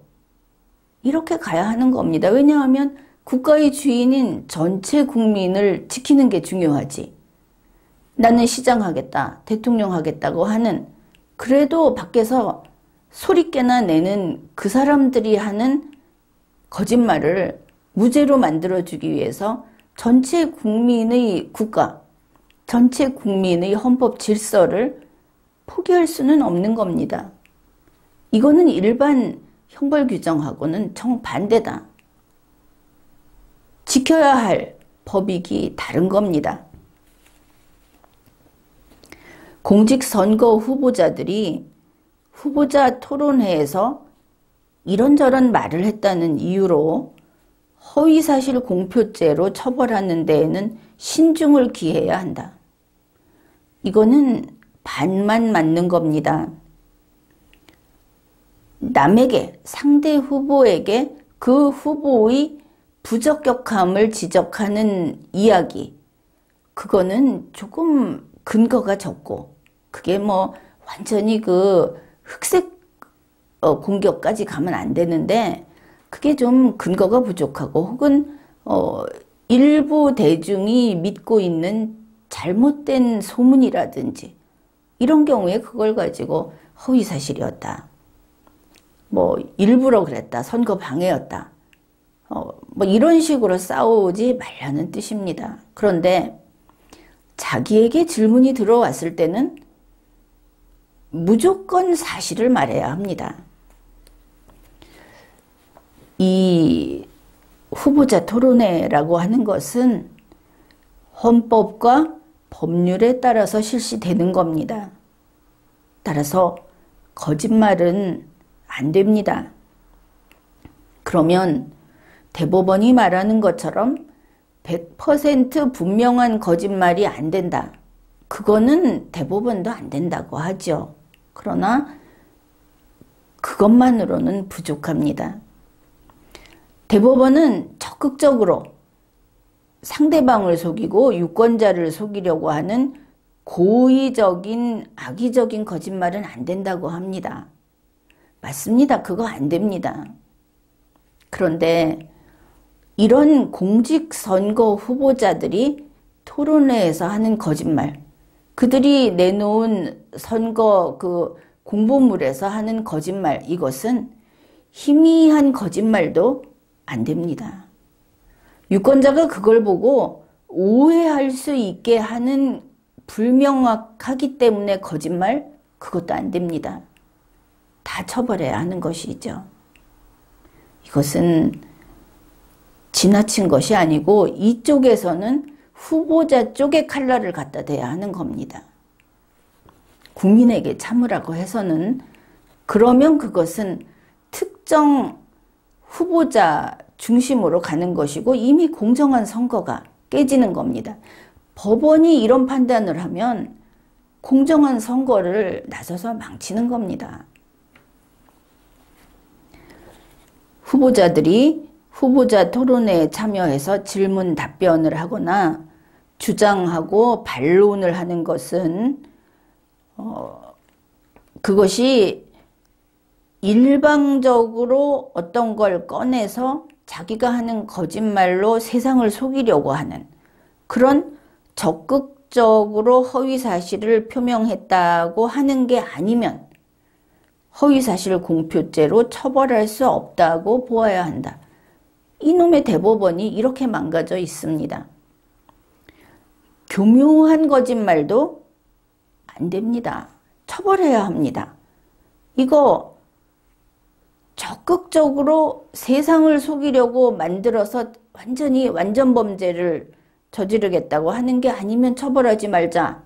이렇게 가야 하는 겁니다. 왜냐하면 국가의 주인인 전체 국민을 지키는 게 중요하지. 나는 시장 하겠다, 대통령 하겠다고 하는, 그래도 밖에서 소리깨나 내는 그 사람들이 하는 거짓말을 무죄로 만들어주기 위해서 전체 국민의 국가, 전체 국민의 헌법 질서를 포기할 수는 없는 겁니다. 이거는 일반 형벌 규정하고는 정반대다. 지켜야 할 법익이 다른 겁니다. 공직선거 후보자들이 후보자 토론회에서 이런저런 말을 했다는 이유로 허위사실 공표죄로 처벌하는 데에는 신중을 기해야 한다. 이거는 반만 맞는 겁니다. 남에게, 상대 후보에게 그 후보의 부적격함을 지적하는 이야기, 그거는 조금 근거가 적고, 그게 뭐 완전히 그 흑색 공격까지 가면 안 되는데, 그게 좀 근거가 부족하고 혹은 일부 대중이 믿고 있는 잘못된 소문이라든지 이런 경우에 그걸 가지고 허위사실이었다. 뭐 일부러 그랬다. 선거 방해였다. 뭐 이런 식으로 싸우지 말라는 뜻입니다. 그런데 자기에게 질문이 들어왔을 때는 무조건 사실을 말해야 합니다. 이 후보자 토론회라고 하는 것은 헌법과 법률에 따라서 실시되는 겁니다. 따라서 거짓말은 안 됩니다. 그러면 대법원이 말하는 것처럼 100% 분명한 거짓말이 안 된다. 그거는 대법원도 안 된다고 하죠. 그러나 그것만으로는 부족합니다. 대법원은 적극적으로 상대방을 속이고 유권자를 속이려고 하는 고의적인 악의적인 거짓말은 안 된다고 합니다. 맞습니다. 그거 안 됩니다. 그런데 이런 공직선거 후보자들이 토론회에서 하는 거짓말, 그들이 내놓은 선거 그 공보물에서 하는 거짓말, 이것은 희미한 거짓말도 안 됩니다. 유권자가 그걸 보고 오해할 수 있게 하는 불명확하기 때문에 거짓말, 그것도 안 됩니다. 다 처벌해야 하는 것이죠. 이것은 지나친 것이 아니고 이쪽에서는 후보자 쪽에 칼날을 갖다 대야 하는 겁니다. 국민에게 참으라고 해서는, 그러면 그것은 특정 후보자 중심으로 가는 것이고 이미 공정한 선거가 깨지는 겁니다. 법원이 이런 판단을 하면 공정한 선거를 나서서 망치는 겁니다. 후보자들이 후보자 토론회에 참여해서 질문 답변을 하거나 주장하고 반론을 하는 것은 그것이 일방적으로 어떤 걸 꺼내서 자기가 하는 거짓말로 세상을 속이려고 하는 그런 적극적으로 허위사실을 표명했다고 하는 게 아니면 허위사실 공표죄로 처벌할 수 없다고 보아야 한다. 이놈의 대법원이 이렇게 망가져 있습니다. 교묘한 거짓말도 안 됩니다. 처벌해야 합니다. 이거 적극적으로 세상을 속이려고 만들어서 완전히 완전 범죄를 저지르겠다고 하는 게 아니면 처벌하지 말자.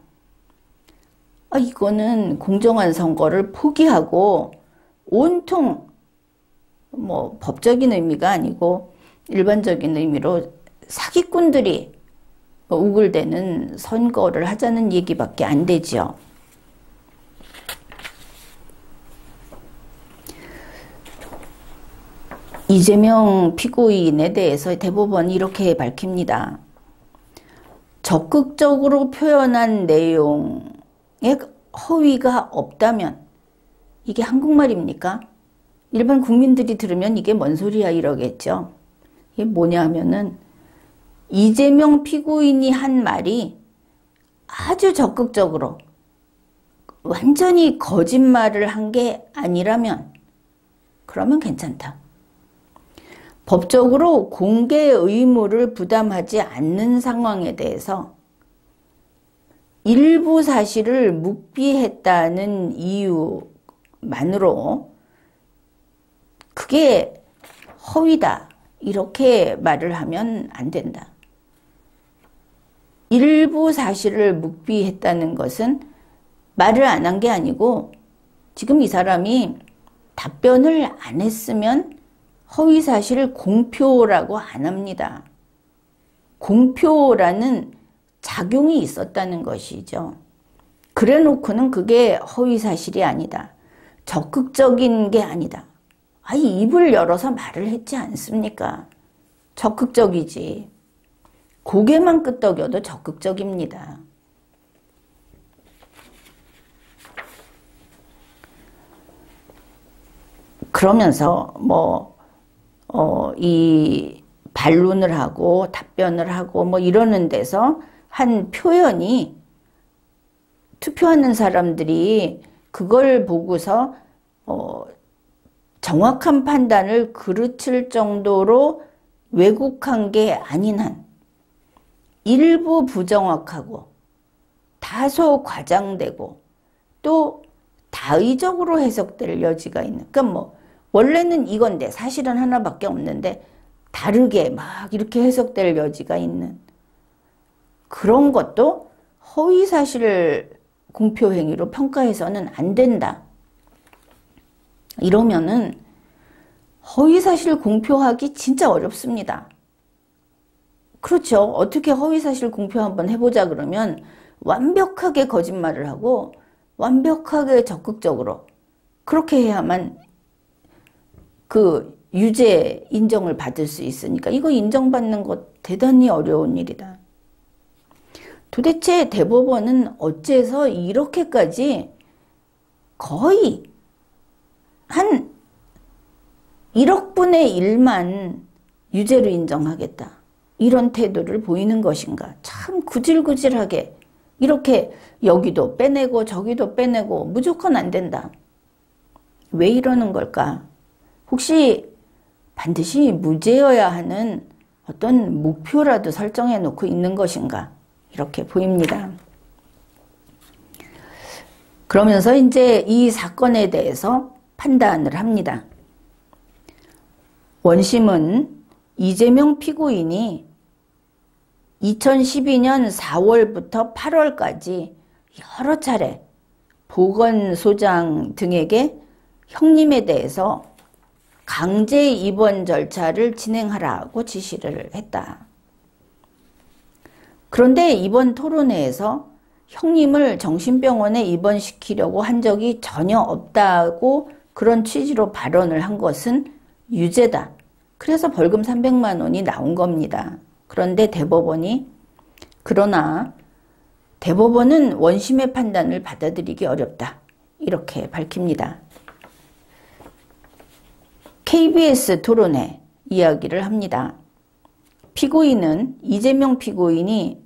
이거는 공정한 선거를 포기하고 온통 뭐 법적인 의미가 아니고 일반적인 의미로 사기꾼들이 우글대는 선거를 하자는 얘기밖에 안 되죠. 이재명 피고인에 대해서 대법원이 이렇게 밝힙니다. 적극적으로 표현한 내용에 허위가 없다면, 이게 한국말입니까? 일반 국민들이 들으면 이게 뭔 소리야 이러겠죠. 이게 뭐냐 하면은 이재명 피고인이 한 말이 아주 적극적으로 완전히 거짓말을 한 게 아니라면 그러면 괜찮다. 법적으로 공개 의무를 부담하지 않는 상황에 대해서 일부 사실을 묵비했다는 이유만으로 그게 허위다 이렇게 말을 하면 안 된다. 일부 사실을 묵비했다는 것은 말을 안 한 게 아니고 지금 이 사람이 답변을 안 했으면 허위사실 공표라고 안 합니다. 공표라는 작용이 있었다는 것이죠. 그래 놓고는 그게 허위사실이 아니다. 적극적인 게 아니다. 아니, 입을 열어서 말을 했지 않습니까? 적극적이지. 고개만 끄덕여도 적극적입니다. 그러면서 이 반론을 하고 답변을 하고 이러는 데서 한 표현이 투표하는 사람들이 그걸 보고서 정확한 판단을 그르칠 정도로 왜곡한 게 아닌 한 일부 부정확하고 다소 과장되고 또 다의적으로 해석될 여지가 있는, 그러니까 원래는 이건데 사실은 하나밖에 없는데 다르게 막 이렇게 해석될 여지가 있는 그런 것도 허위사실 공표 행위로 평가해서는 안 된다. 이러면은 허위사실 공표하기 진짜 어렵습니다. 그렇죠. 어떻게 허위사실 공표 한번 해보자 그러면 완벽하게 거짓말을 하고 완벽하게 적극적으로 그렇게 해야만 그 유죄 인정을 받을 수 있으니까 이거 인정받는 것 대단히 어려운 일이다. 도대체 대법원은 어째서 이렇게까지 거의 한 1억 분의 1만 유죄로 인정하겠다. 이런 태도를 보이는 것인가. 참 구질구질하게 이렇게 여기도 빼내고 저기도 빼내고 무조건 안 된다. 왜 이러는 걸까? 혹시 반드시 무죄여야 하는 어떤 목표라도 설정해 놓고 있는 것인가? 이렇게 보입니다. 그러면서 이제 이 사건에 대해서 판단을 합니다. 원심은 이재명 피고인이 2012년 4월부터 8월까지 여러 차례 보건소장 등에게 형님에 대해서 강제 입원 절차를 진행하라고 지시를 했다. 그런데 이번 토론회에서 형님을 정신병원에 입원시키려고 한 적이 전혀 없다고 그런 취지로 발언을 한 것은 유죄다. 그래서 벌금 300만 원이 나온 겁니다. 그런데 그러나 대법원은 원심의 판단을 받아들이기 어렵다. 이렇게 밝힙니다. KBS 토론회 이야기를 합니다. 피고인은 이재명 피고인이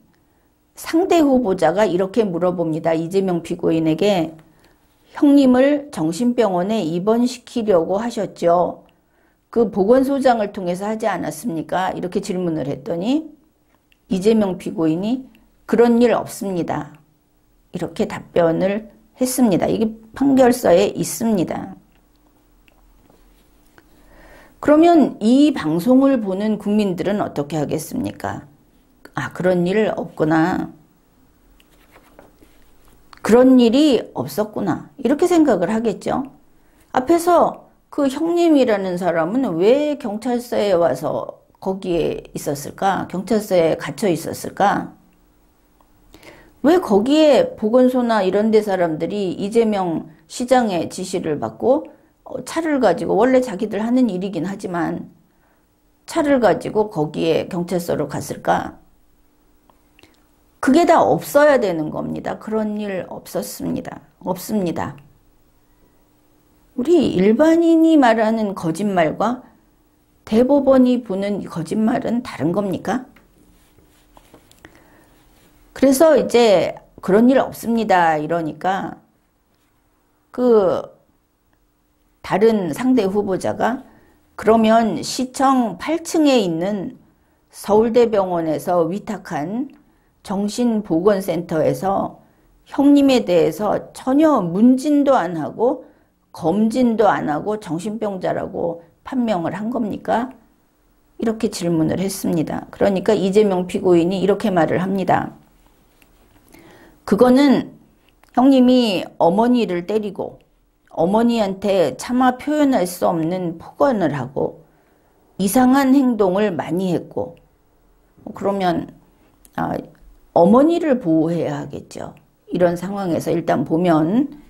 상대 후보자가 이렇게 물어봅니다. 이재명 피고인에게 형님을 정신병원에 입원시키려고 하셨죠. 그 보건소장을 통해서 하지 않았습니까? 이렇게 질문을 했더니 이재명 피고인이 그런 일 없습니다. 이렇게 답변을 했습니다. 이게 판결서에 있습니다. 그러면 이 방송을 보는 국민들은 어떻게 하겠습니까? 아, 그런 일 없구나. 그런 일이 없었구나. 이렇게 생각을 하겠죠. 앞에서 그 형님이라는 사람은 왜 경찰서에 와서 거기에 있었을까? 경찰서에 갇혀 있었을까? 왜 거기에 보건소나 이런 데 사람들이 이재명 시장의 지시를 받고 차를 가지고, 원래 자기들 하는 일이긴 하지만 차를 가지고 거기에 경찰서로 갔을까? 그게 다 없어야 되는 겁니다. 그런 일 없었습니다. 없습니다. 우리 일반인이 말하는 거짓말과 대법원이 보는 거짓말은 다른 겁니까? 그래서 이제 그런 일 없습니다. 이러니까 다른 상대 후보자가 그러면 시청 8층에 있는 서울대병원에서 위탁한 정신보건센터에서 형님에 대해서 전혀 문진도 안 하고 검진도 안 하고 정신병자라고 판명을 한 겁니까? 이렇게 질문을 했습니다. 그러니까 이재명 피고인이 이렇게 말을 합니다. 그거는 형님이 어머니를 때리고 어머니한테 차마 표현할 수 없는 폭언을 하고 이상한 행동을 많이 했고 그러면 어머니를 보호해야 하겠죠. 이런 상황에서 일단 보면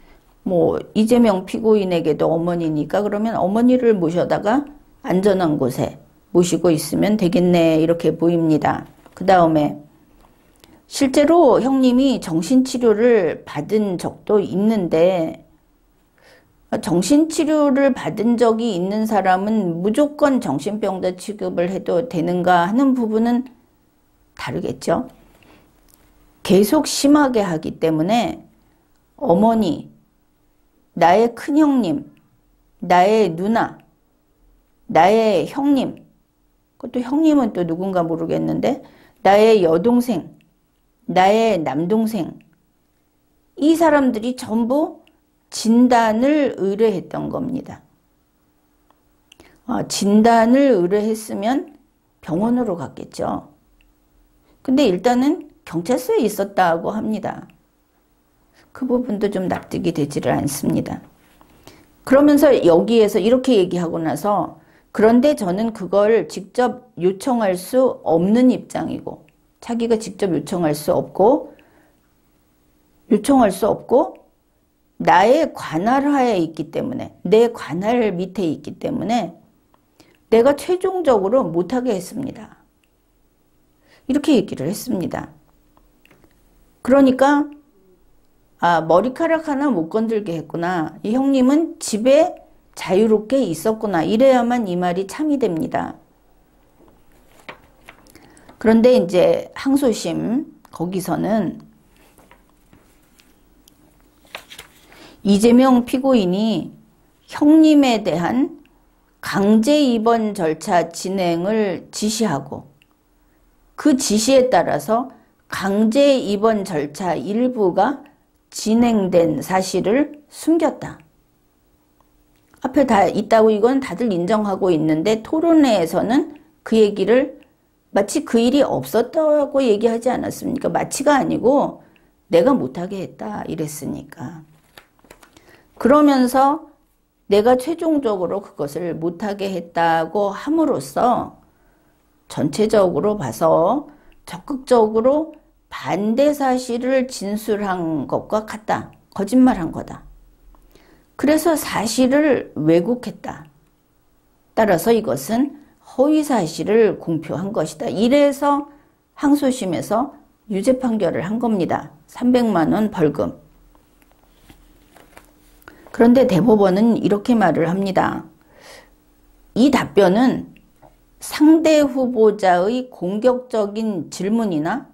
뭐 이재명 피고인에게도 어머니니까 그러면 어머니를 모셔다가 안전한 곳에 모시고 있으면 되겠네 이렇게 보입니다. 그 다음에 실제로 형님이 정신치료를 받은 적도 있는데 정신치료를 받은 적이 있는 사람은 무조건 정신병자 취급을 해도 되는가 하는 부분은 다르겠죠. 계속 심하게 하기 때문에 어머니, 나의 큰형님, 나의 누나, 나의 형님, 그것도 형님은 또 누군가 모르겠는데 나의 여동생, 나의 남동생 이 사람들이 전부 진단을 의뢰했던 겁니다. 진단을 의뢰했으면 병원으로 갔겠죠. 근데 일단은 경찰서에 있었다고 합니다. 그 부분도 좀 납득이 되지를 않습니다. 그러면서 여기에서 이렇게 얘기하고 나서 그런데 저는 그걸 직접 요청할 수 없는 입장이고 자기가 직접 요청할 수 없고 나의 관할하에 있기 때문에 내 관할 밑에 있기 때문에 내가 최종적으로 못하게 했습니다. 이렇게 얘기를 했습니다. 그러니까 머리카락 하나 못 건들게 했구나. 이 형님은 집에 자유롭게 있었구나. 이래야만 이 말이 참이 됩니다. 그런데 이제 항소심 거기서는 이재명 피고인이 형님에 대한 강제 입원 절차 진행을 지시하고 그 지시에 따라서 강제 입원 절차 일부가 진행된 사실을 숨겼다. 앞에 다 있다고 이건 다들 인정하고 있는데 토론회에서는 그 얘기를 마치 그 일이 없었다고 얘기하지 않았습니까? 마치가 아니고 내가 못하게 했다 이랬으니까. 그러면서 내가 최종적으로 그것을 못하게 했다고 함으로써 전체적으로 봐서 적극적으로 반대 사실을 진술한 것과 같다. 거짓말한 거다. 그래서 사실을 왜곡했다. 따라서 이것은 허위 사실을 공표한 것이다. 이래서 항소심에서 유죄 판결을 한 겁니다. 300만 원 벌금. 그런데 대법원은 이렇게 말을 합니다. 이 답변은 상대 후보자의 공격적인 질문이나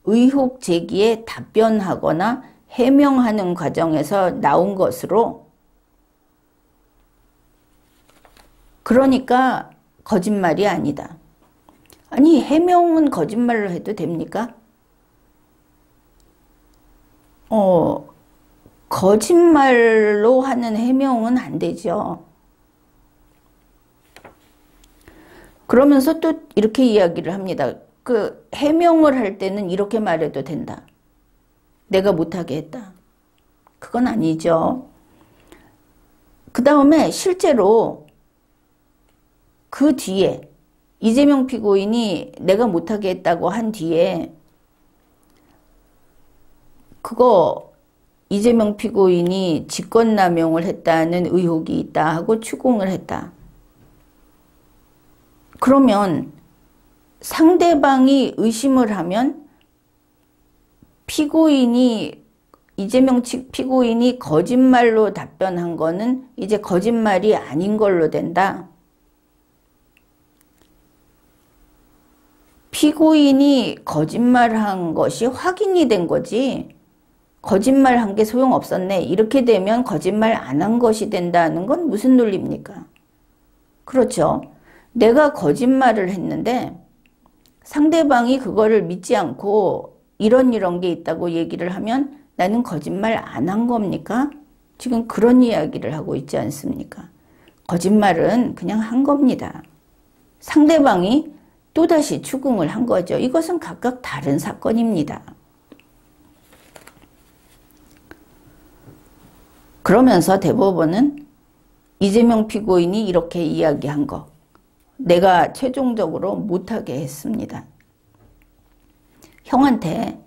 의혹 제기에 답변하거나 해명하는 과정에서 나온 것으로 그러니까 거짓말이 아니다. 아니 해명은 거짓말로 해도 됩니까? 거짓말로 하는 해명은 안 되죠. 그러면서 또 이렇게 이야기를 합니다. 그 해명을 할 때는 이렇게 말해도 된다. 내가 못하게 했다. 그건 아니죠. 그 다음에 실제로 그 뒤에 이재명 피고인이 내가 못하게 했다고 한 뒤에 그거 이재명 피고인이 직권남용을 했다는 의혹이 있다 하고 추궁을 했다. 그러면 상대방이 의심을 하면 이재명 피고인이 거짓말로 답변한 거는 이제 거짓말이 아닌 걸로 된다. 피고인이 거짓말한 것이 확인이 된 거지 거짓말한 게 소용없었네. 이렇게 되면 거짓말 안 한 것이 된다는 건 무슨 논리입니까? 그렇죠. 내가 거짓말을 했는데 상대방이 그거를 믿지 않고 이런 게 있다고 얘기를 하면 나는 거짓말 안 한 겁니까? 지금 그런 이야기를 하고 있지 않습니까? 거짓말은 그냥 한 겁니다. 상대방이 또다시 추궁을 한 거죠. 이것은 각각 다른 사건입니다. 그러면서 대법원은 이재명 피고인이 이렇게 이야기한 거, 내가 최종적으로 못하게 했습니다. 형한테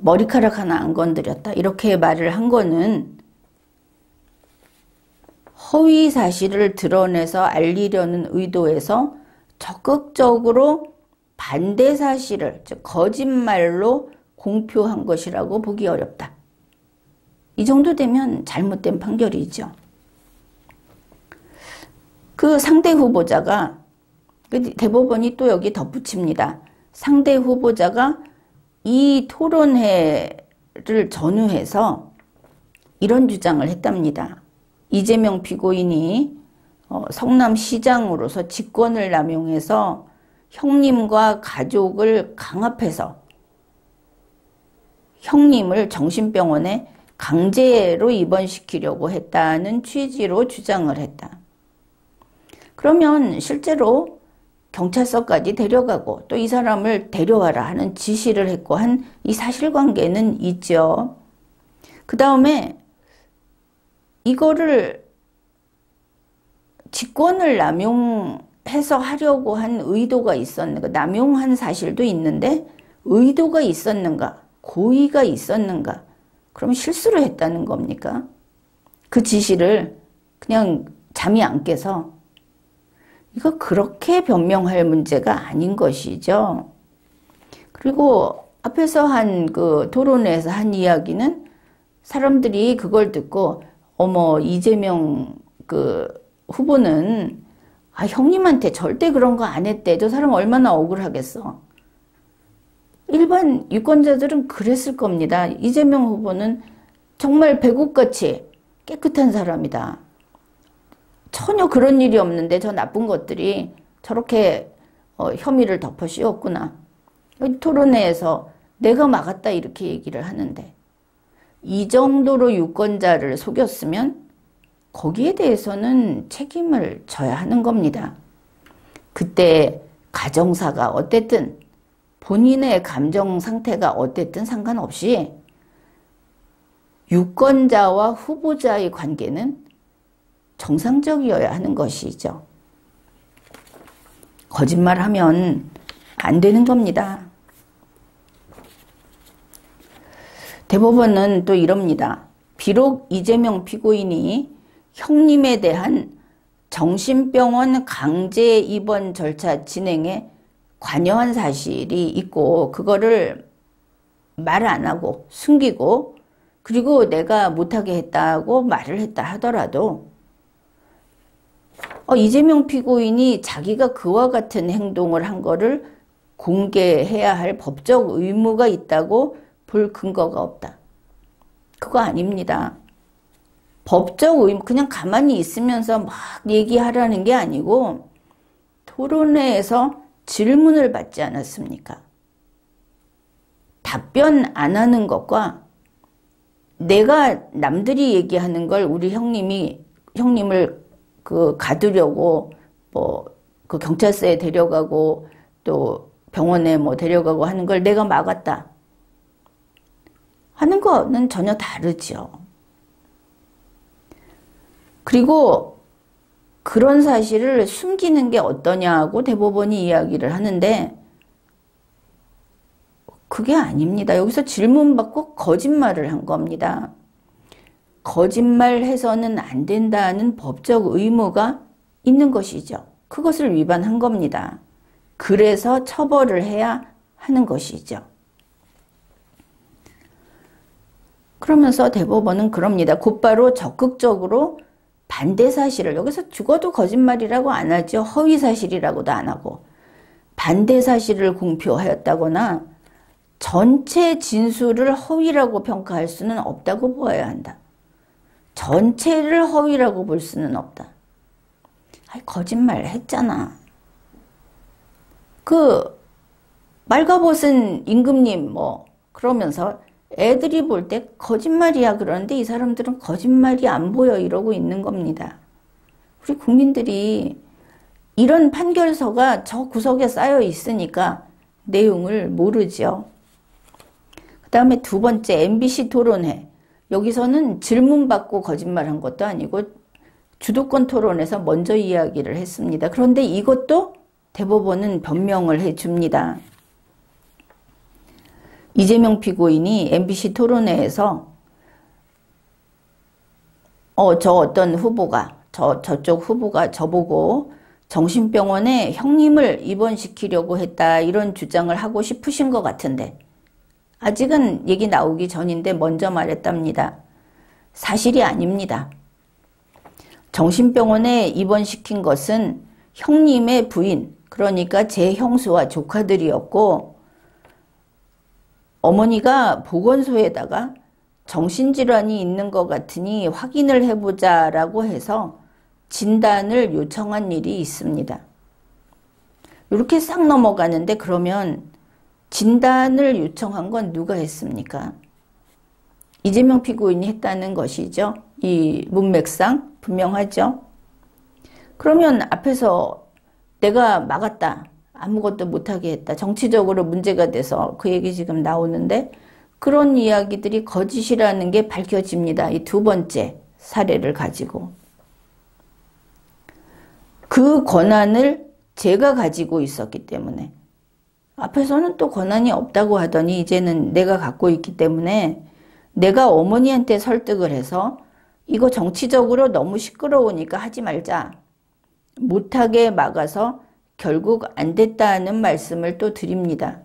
머리카락 하나 안 건드렸다 이렇게 말을 한 거는 허위 사실을 드러내서 알리려는 의도에서 적극적으로 반대 사실을, 즉 거짓말로 공표한 것이라고 보기 어렵다. 이 정도 되면 잘못된 판결이죠. 그 상대 후보자가, 대법원이 또 여기 덧붙입니다. 상대 후보자가 이 토론회를 전후해서 이런 주장을 했답니다. 이재명 피고인이 성남시장으로서 직권을 남용해서 형님과 가족을 강압해서 형님을 정신병원에 강제로 입원시키려고 했다는 취지로 주장을 했다. 그러면 실제로 경찰서까지 데려가고 또 이 사람을 데려와라 하는 지시를 했고 한 이 사실관계는 있죠. 그 다음에 이거를 직권을 남용해서 하려고 한 의도가 있었는가, 남용한 사실도 있는데 의도가 있었는가, 고의가 있었는가, 그러면 실수를 했다는 겁니까? 그 지시를 그냥 잠이 안 깨서 이거 그렇게 변명할 문제가 아닌 것이죠. 그리고 앞에서 한 그 토론회에서 한 이야기는 사람들이 그걸 듣고 어머 이재명 그 후보는 형님한테 절대 그런 거 안 했대. 저 사람 얼마나 억울하겠어. 일반 유권자들은 그랬을 겁니다. 이재명 후보는 정말 배국같이 깨끗한 사람이다. 전혀 그런 일이 없는데 저 나쁜 것들이 저렇게 혐의를 덮어 씌웠구나. 토론회에서 내가 막았다 이렇게 얘기를 하는데 이 정도로 유권자를 속였으면 거기에 대해서는 책임을 져야 하는 겁니다. 그때 가정사가 어땠든 본인의 감정 상태가 어땠든 상관없이 유권자와 후보자의 관계는 정상적이어야 하는 것이죠. 거짓말하면 안 되는 겁니다. 대법원은 또 이럽니다. 비록 이재명 피고인이 형님에 대한 정신병원 강제 입원 절차 진행에 관여한 사실이 있고 그거를 말 안 하고 숨기고 그리고 내가 못하게 했다고 말을 했다 하더라도 이재명 피고인이 자기가 그와 같은 행동을 한 거를 공개해야 할 법적 의무가 있다고 볼 근거가 없다. 그거 아닙니다. 법적 의무, 그냥 가만히 있으면서 막 얘기하라는 게 아니고 토론회에서 질문을 받지 않았습니까? 답변 안 하는 것과 내가 남들이 얘기하는 걸 우리 형님을 가두려고 그 경찰서에 데려가고 또 병원에 데려가고 하는 걸 내가 막았다 하는 거는 전혀 다르죠. 그리고 그런 사실을 숨기는 게 어떠냐고 대법원이 이야기를 하는데 그게 아닙니다. 여기서 질문받고 거짓말을 한 겁니다. 거짓말해서는 안 된다는 법적 의무가 있는 것이죠. 그것을 위반한 겁니다. 그래서 처벌을 해야 하는 것이죠. 그러면서 대법원은 그럽니다. 곧바로 적극적으로 반대 사실을, 여기서 죽어도 거짓말이라고 안 하죠. 허위 사실이라고도 안 하고 반대 사실을 공표하였다거나 전체 진술을 허위라고 평가할 수는 없다고 보아야 한다. 전체를 허위라고 볼 수는 없다. 거짓말 했잖아. 그 말가벗은 임금님 그러면서 애들이 볼 때 거짓말이야 그러는데 이 사람들은 거짓말이 안 보여 이러고 있는 겁니다. 우리 국민들이 이런 판결서가 저 구석에 쌓여 있으니까 내용을 모르죠. 그 다음에 두 번째 MBC 토론회. 여기서는 질문받고 거짓말한 것도 아니고 주도권 토론에서 먼저 이야기를 했습니다. 그런데 이것도 대법원은 변명을 해줍니다. 이재명 피고인이 MBC 토론회에서 저 어떤 후보가 저쪽 후보가 저보고 정신병원에 형님을 입원시키려고 했다 이런 주장을 하고 싶으신 것 같은데 아직은 얘기 나오기 전인데 먼저 말했답니다. 사실이 아닙니다. 정신병원에 입원시킨 것은 형님의 부인 그러니까 제 형수와 조카들이었고 어머니가 보건소에다가 정신질환이 있는 것 같으니 확인을 해보자 라고 해서 진단을 요청한 일이 있습니다. 이렇게 싹 넘어가는데 그러면 진단을 요청한 건 누가 했습니까? 이재명 피고인이 했다는 것이죠. 이 문맥상 분명하죠. 그러면 앞에서 내가 막았다. 아무것도 못하게 했다. 정치적으로 문제가 돼서 그 얘기 지금 나오는데 그런 이야기들이 거짓이라는 게 밝혀집니다. 이 두 번째 사례를 가지고. 그 권한을 제가 가지고 있었기 때문에 앞에서는 또 권한이 없다고 하더니 이제는 내가 갖고 있기 때문에 내가 어머니한테 설득을 해서 이거 정치적으로 너무 시끄러우니까 하지 말자. 못하게 막아서 결국 안 됐다는 말씀을 또 드립니다.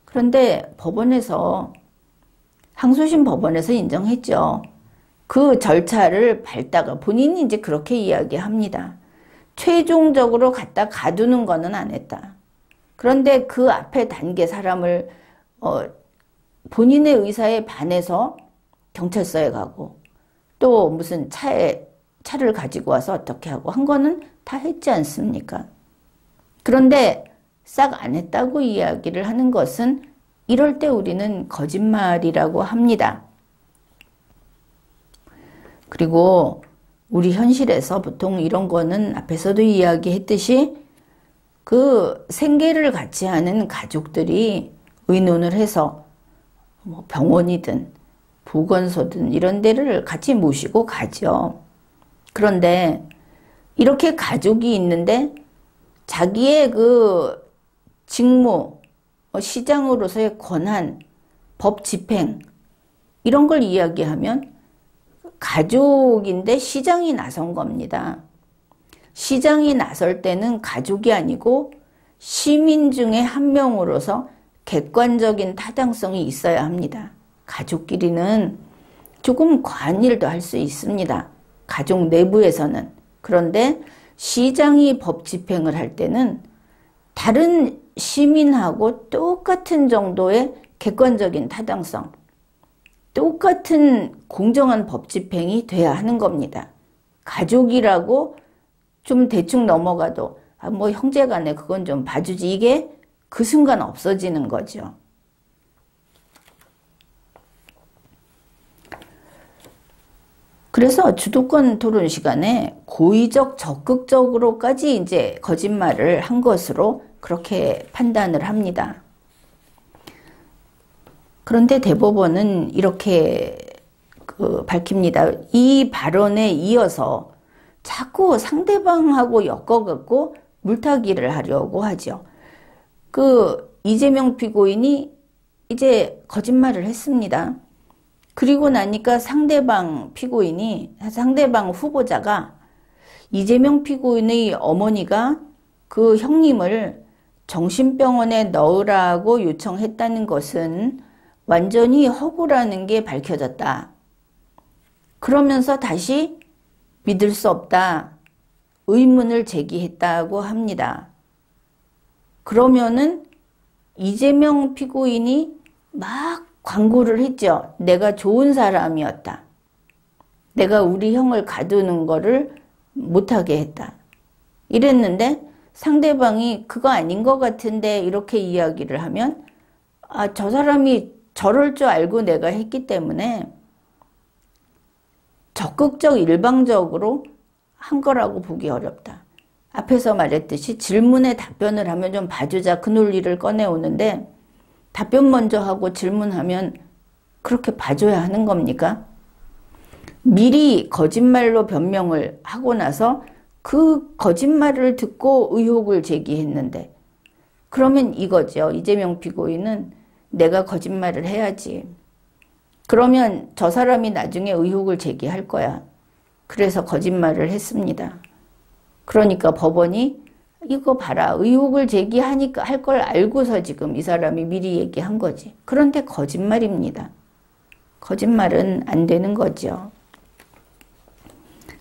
그런데 법원에서 항소심 법원에서 인정했죠. 그 절차를 밟다가 본인이 이제 그렇게 이야기합니다. 최종적으로 갖다 가두는 거는 안 했다. 그런데 그 앞에 단계 사람을 본인의 의사에 반해서 경찰서에 가고 또 무슨 차를 가지고 와서 어떻게 하고 한 거는 다 했지 않습니까? 그런데 싹 안 했다고 이야기를 하는 것은 이럴 때 우리는 거짓말이라고 합니다. 그리고 우리 현실에서 보통 이런 거는 앞에서도 이야기했듯이 그 생계를 같이 하는 가족들이 의논을 해서 뭐 병원이든 보건소든 이런 데를 같이 모시고 가죠. 그런데 이렇게 가족이 있는데 자기의 그 직무, 시장으로서의 권한, 법 집행 이런 걸 이야기하면 가족인데 시장이 나선 겁니다. 시장이 나설 때는 가족이 아니고 시민 중에 한 명으로서 객관적인 타당성이 있어야 합니다. 가족끼리는 조금 과한 일도 할 수 있습니다. 가족 내부에서는. 그런데 시장이 법 집행을 할 때는 다른 시민하고 똑같은 정도의 객관적인 타당성, 똑같은 공정한 법 집행이 돼야 하는 겁니다. 가족이라고 좀 대충 넘어가도 뭐 형제간에 그건 좀 봐주지 이게 그 순간 없어지는 거죠. 그래서 주도권 토론 시간에 고의적 적극적으로까지 이제 거짓말을 한 것으로 그렇게 판단을 합니다. 그런데 대법원은 이렇게 밝힙니다. 이 발언에 이어서 자꾸 상대방하고 엮어갖고 물타기를 하려고 하죠. 이재명 피고인이 이제 거짓말을 했습니다. 그리고 나니까 상대방 후보자가 이재명 피고인의 어머니가 그 형님을 정신병원에 넣으라고 요청했다는 것은 완전히 허구라는 게 밝혀졌다. 그러면서 다시 믿을 수 없다. 의문을 제기했다고 합니다. 그러면은 이재명 피고인이 막 광고를 했죠. 내가 좋은 사람이었다. 내가 우리 형을 가두는 거를 못하게 했다. 이랬는데 상대방이 그거 아닌 것 같은데 이렇게 이야기를 하면 저 사람이 저럴 줄 알고 내가 했기 때문에 적극적 일방적으로 한 거라고 보기 어렵다. 앞에서 말했듯이 질문에 답변을 하면 좀 봐주자 그 논리를 꺼내오는데 답변 먼저 하고 질문하면 그렇게 봐줘야 하는 겁니까? 미리 거짓말로 변명을 하고 나서 그 거짓말을 듣고 의혹을 제기했는데 그러면 이거죠. 이재명 피고인은 내가 거짓말을 해야지. 그러면 저 사람이 나중에 의혹을 제기할 거야. 그래서 거짓말을 했습니다. 그러니까 법원이 이거 봐라. 의혹을 제기하니까 할 걸 알고서 지금 이 사람이 미리 얘기한 거지. 그런데 거짓말입니다. 거짓말은 안 되는 거죠.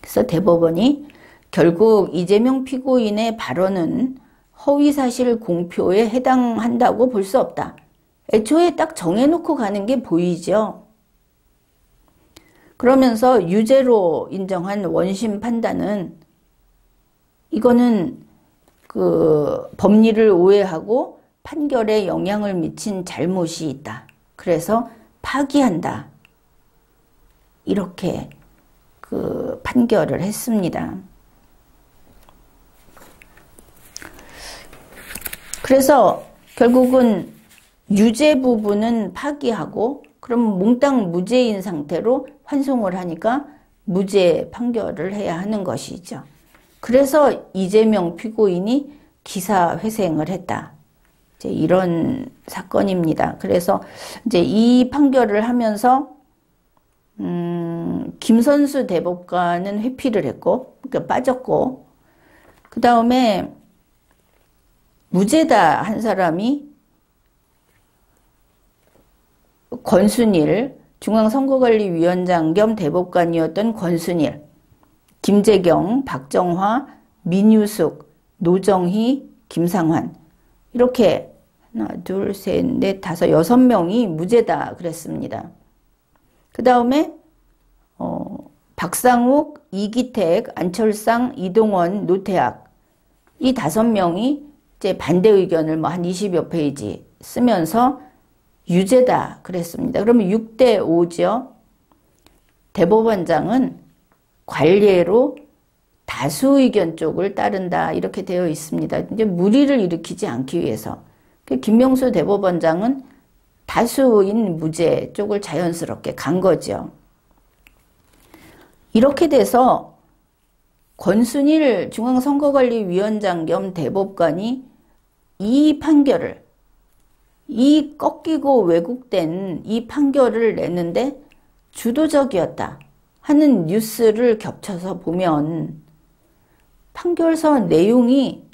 그래서 대법원이 결국 이재명 피고인의 발언은 허위사실 공표에 해당한다고 볼 수 없다. 애초에 딱 정해놓고 가는 게 보이죠. 그러면서 유죄로 인정한 원심 판단은 이거는 그 법리를 오해하고 판결에 영향을 미친 잘못이 있다. 그래서 파기한다. 이렇게 그 판결을 했습니다. 그래서 결국은 유죄 부분은 파기하고 그럼 몽땅 무죄인 상태로 환송을 하니까 무죄 판결을 해야 하는 것이죠. 그래서 이재명 피고인이 기사회생을 했다. 이제 이런 사건입니다. 그래서 이제 이 판결을 하면서 김선수 대법관은 회피를 했고, 그러니까 빠졌고, 그 다음에 무죄다 한 사람이 권순일, 중앙선거관리위원장 겸 대법관이었던 권순일, 김재경, 박정화, 민유숙, 노정희, 김상환 이렇게 하나, 둘, 셋, 넷, 다섯, 6명이 무죄다 그랬습니다. 그 다음에 박상욱, 이기택, 안철상, 이동원, 노태학 이 5명이 이제 반대 의견을 뭐 한 20여 페이지 쓰면서 유죄다 그랬습니다. 그러면 6대 5죠. 대법원장은 관례로 다수 의견 쪽을 따른다 이렇게 되어 있습니다. 이제 무리를 일으키지 않기 위해서 김명수 대법원장은 다수인 무죄 쪽을 자연스럽게 간 거죠. 이렇게 돼서 권순일 중앙선거관리위원장 겸 대법관이 이 판결을 이 꺾이고 왜곡된 이 판결을 내는데 주도적이었다 하는 뉴스를 겹쳐서 보면 판결서 내용이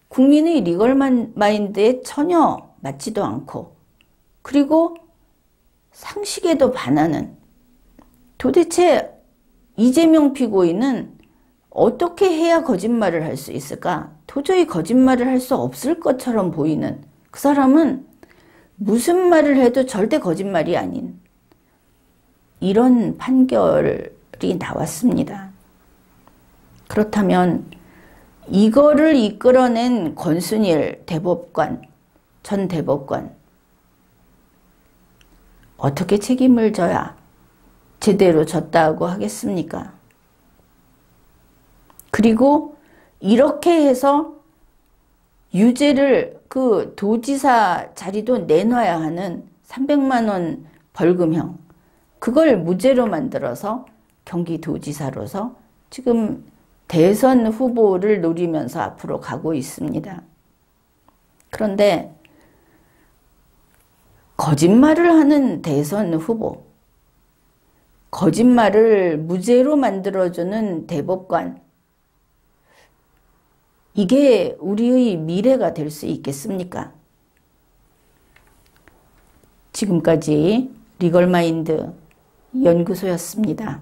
국민의 리걸 마인드에 전혀 맞지도 않고 그리고 상식에도 반하는 도대체 이재명 피고인은 어떻게 해야 거짓말을 할 수 있을까? 도저히 거짓말을 할 수 없을 것처럼 보이는 그 사람은 무슨 말을 해도 절대 거짓말이 아닌 이런 판결이 나왔습니다. 그렇다면 이거를 이끌어낸 권순일 대법관, 전 대법관 어떻게 책임을 져야 제대로 졌다고 하겠습니까? 그리고 이렇게 해서 유죄를 그 도지사 자리도 내놔야 하는 300만 원 벌금형 그걸 무죄로 만들어서 경기도지사로서 지금 대선 후보를 노리면서 앞으로 가고 있습니다. 그런데 거짓말을 하는 대선 후보, 거짓말을 무죄로 만들어주는 대법관, 이게 우리의 미래가 될 수 있겠습니까? 지금까지 리걸마인드 연구소였습니다.